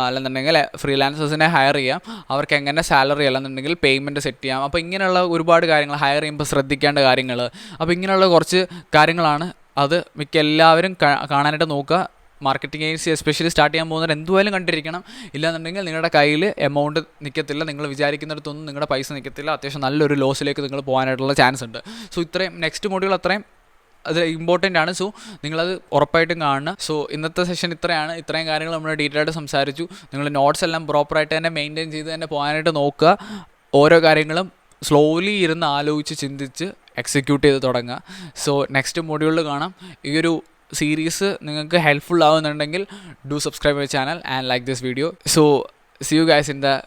[SPEAKER 1] അല്ലെന്നുണ്ടെങ്കിൽ ഫ്രീലാൻസേഴ്സിനെ ഹയർ ചെയ്യാം, അവർക്ക് എങ്ങനെ സാലറി അല്ലെന്നുണ്ടെങ്കിൽ പേയ്മെൻറ്റ് സെറ്റ് ചെയ്യാം. അപ്പോൾ ഇങ്ങനെയുള്ള ഒരുപാട് കാര്യങ്ങൾ, ഹയർ ചെയ്യുമ്പോൾ ശ്രദ്ധിക്കേണ്ട കാര്യങ്ങൾ, അപ്പോൾ ഇങ്ങനെയുള്ള കുറച്ച് കാര്യങ്ങളാണ്. അത് മിക്ക എല്ലാവരും കാണാനായിട്ട് നോക്കുക. മാർക്കറ്റിംഗ് ഏജൻസി എസ്പെഷ്യലി സ്റ്റാർട്ട് ചെയ്യാൻ പോകുന്നവർ എന്തുവായാലും കണ്ടിരിക്കണം. ഇല്ലാന്നുണ്ടെങ്കിൽ നിങ്ങളുടെ കയ്യിൽ എമൗണ്ട് നിൽക്കത്തില്ല, നിങ്ങൾ വിചാരിക്കുന്നിടത്തൊന്നും നിങ്ങളുടെ പൈസ നിൽക്കത്തില്ല. അത്യാവശ്യം നല്ലൊരു ലോസിലേക്ക് നിങ്ങൾ പോകാനായിട്ടുള്ള ചാൻസ് ഉണ്ട്. സോ ഇത്രയും നെക്സ്റ്റ് മൊഡ്യൂൾ അത്രയും അത് ഇമ്പോർട്ടൻ്റ് ആണ്. സോ നിങ്ങളത് ഉറപ്പായിട്ടും കാണണം. സോ ഇന്നത്തെ സെഷൻ ഇത്രയും കാര്യങ്ങൾ നമ്മൾ ഡീറ്റെയിൽ ആയിട്ട് സംസാരിച്ചു. നിങ്ങൾ നോട്ട്സ് എല്ലാം പ്രോപ്പറായിട്ട് തന്നെ മെയിൻറ്റെയിൻ ചെയ്ത് തന്നെ പോകാനായിട്ട് നോക്കുക. ഓരോ കാര്യങ്ങളും സ്ലോലി ഇരുന്ന് ആലോചിച്ച് ചിന്തിച്ച് എക്സിക്യൂട്ട് ചെയ്ത് തുടങ്ങുക. സോ നെക്സ്റ്റ് മൊഡ്യൂളിൽ കാണാം. ഈ ഒരു സീരീസ് നിങ്ങൾക്ക് ഹെൽപ്ഫുൾ ആവുന്നുണ്ടെങ്കിൽ do subscribe my channel and like this video. So see you guys in the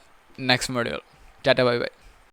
[SPEAKER 1] next module. Tata, bye by.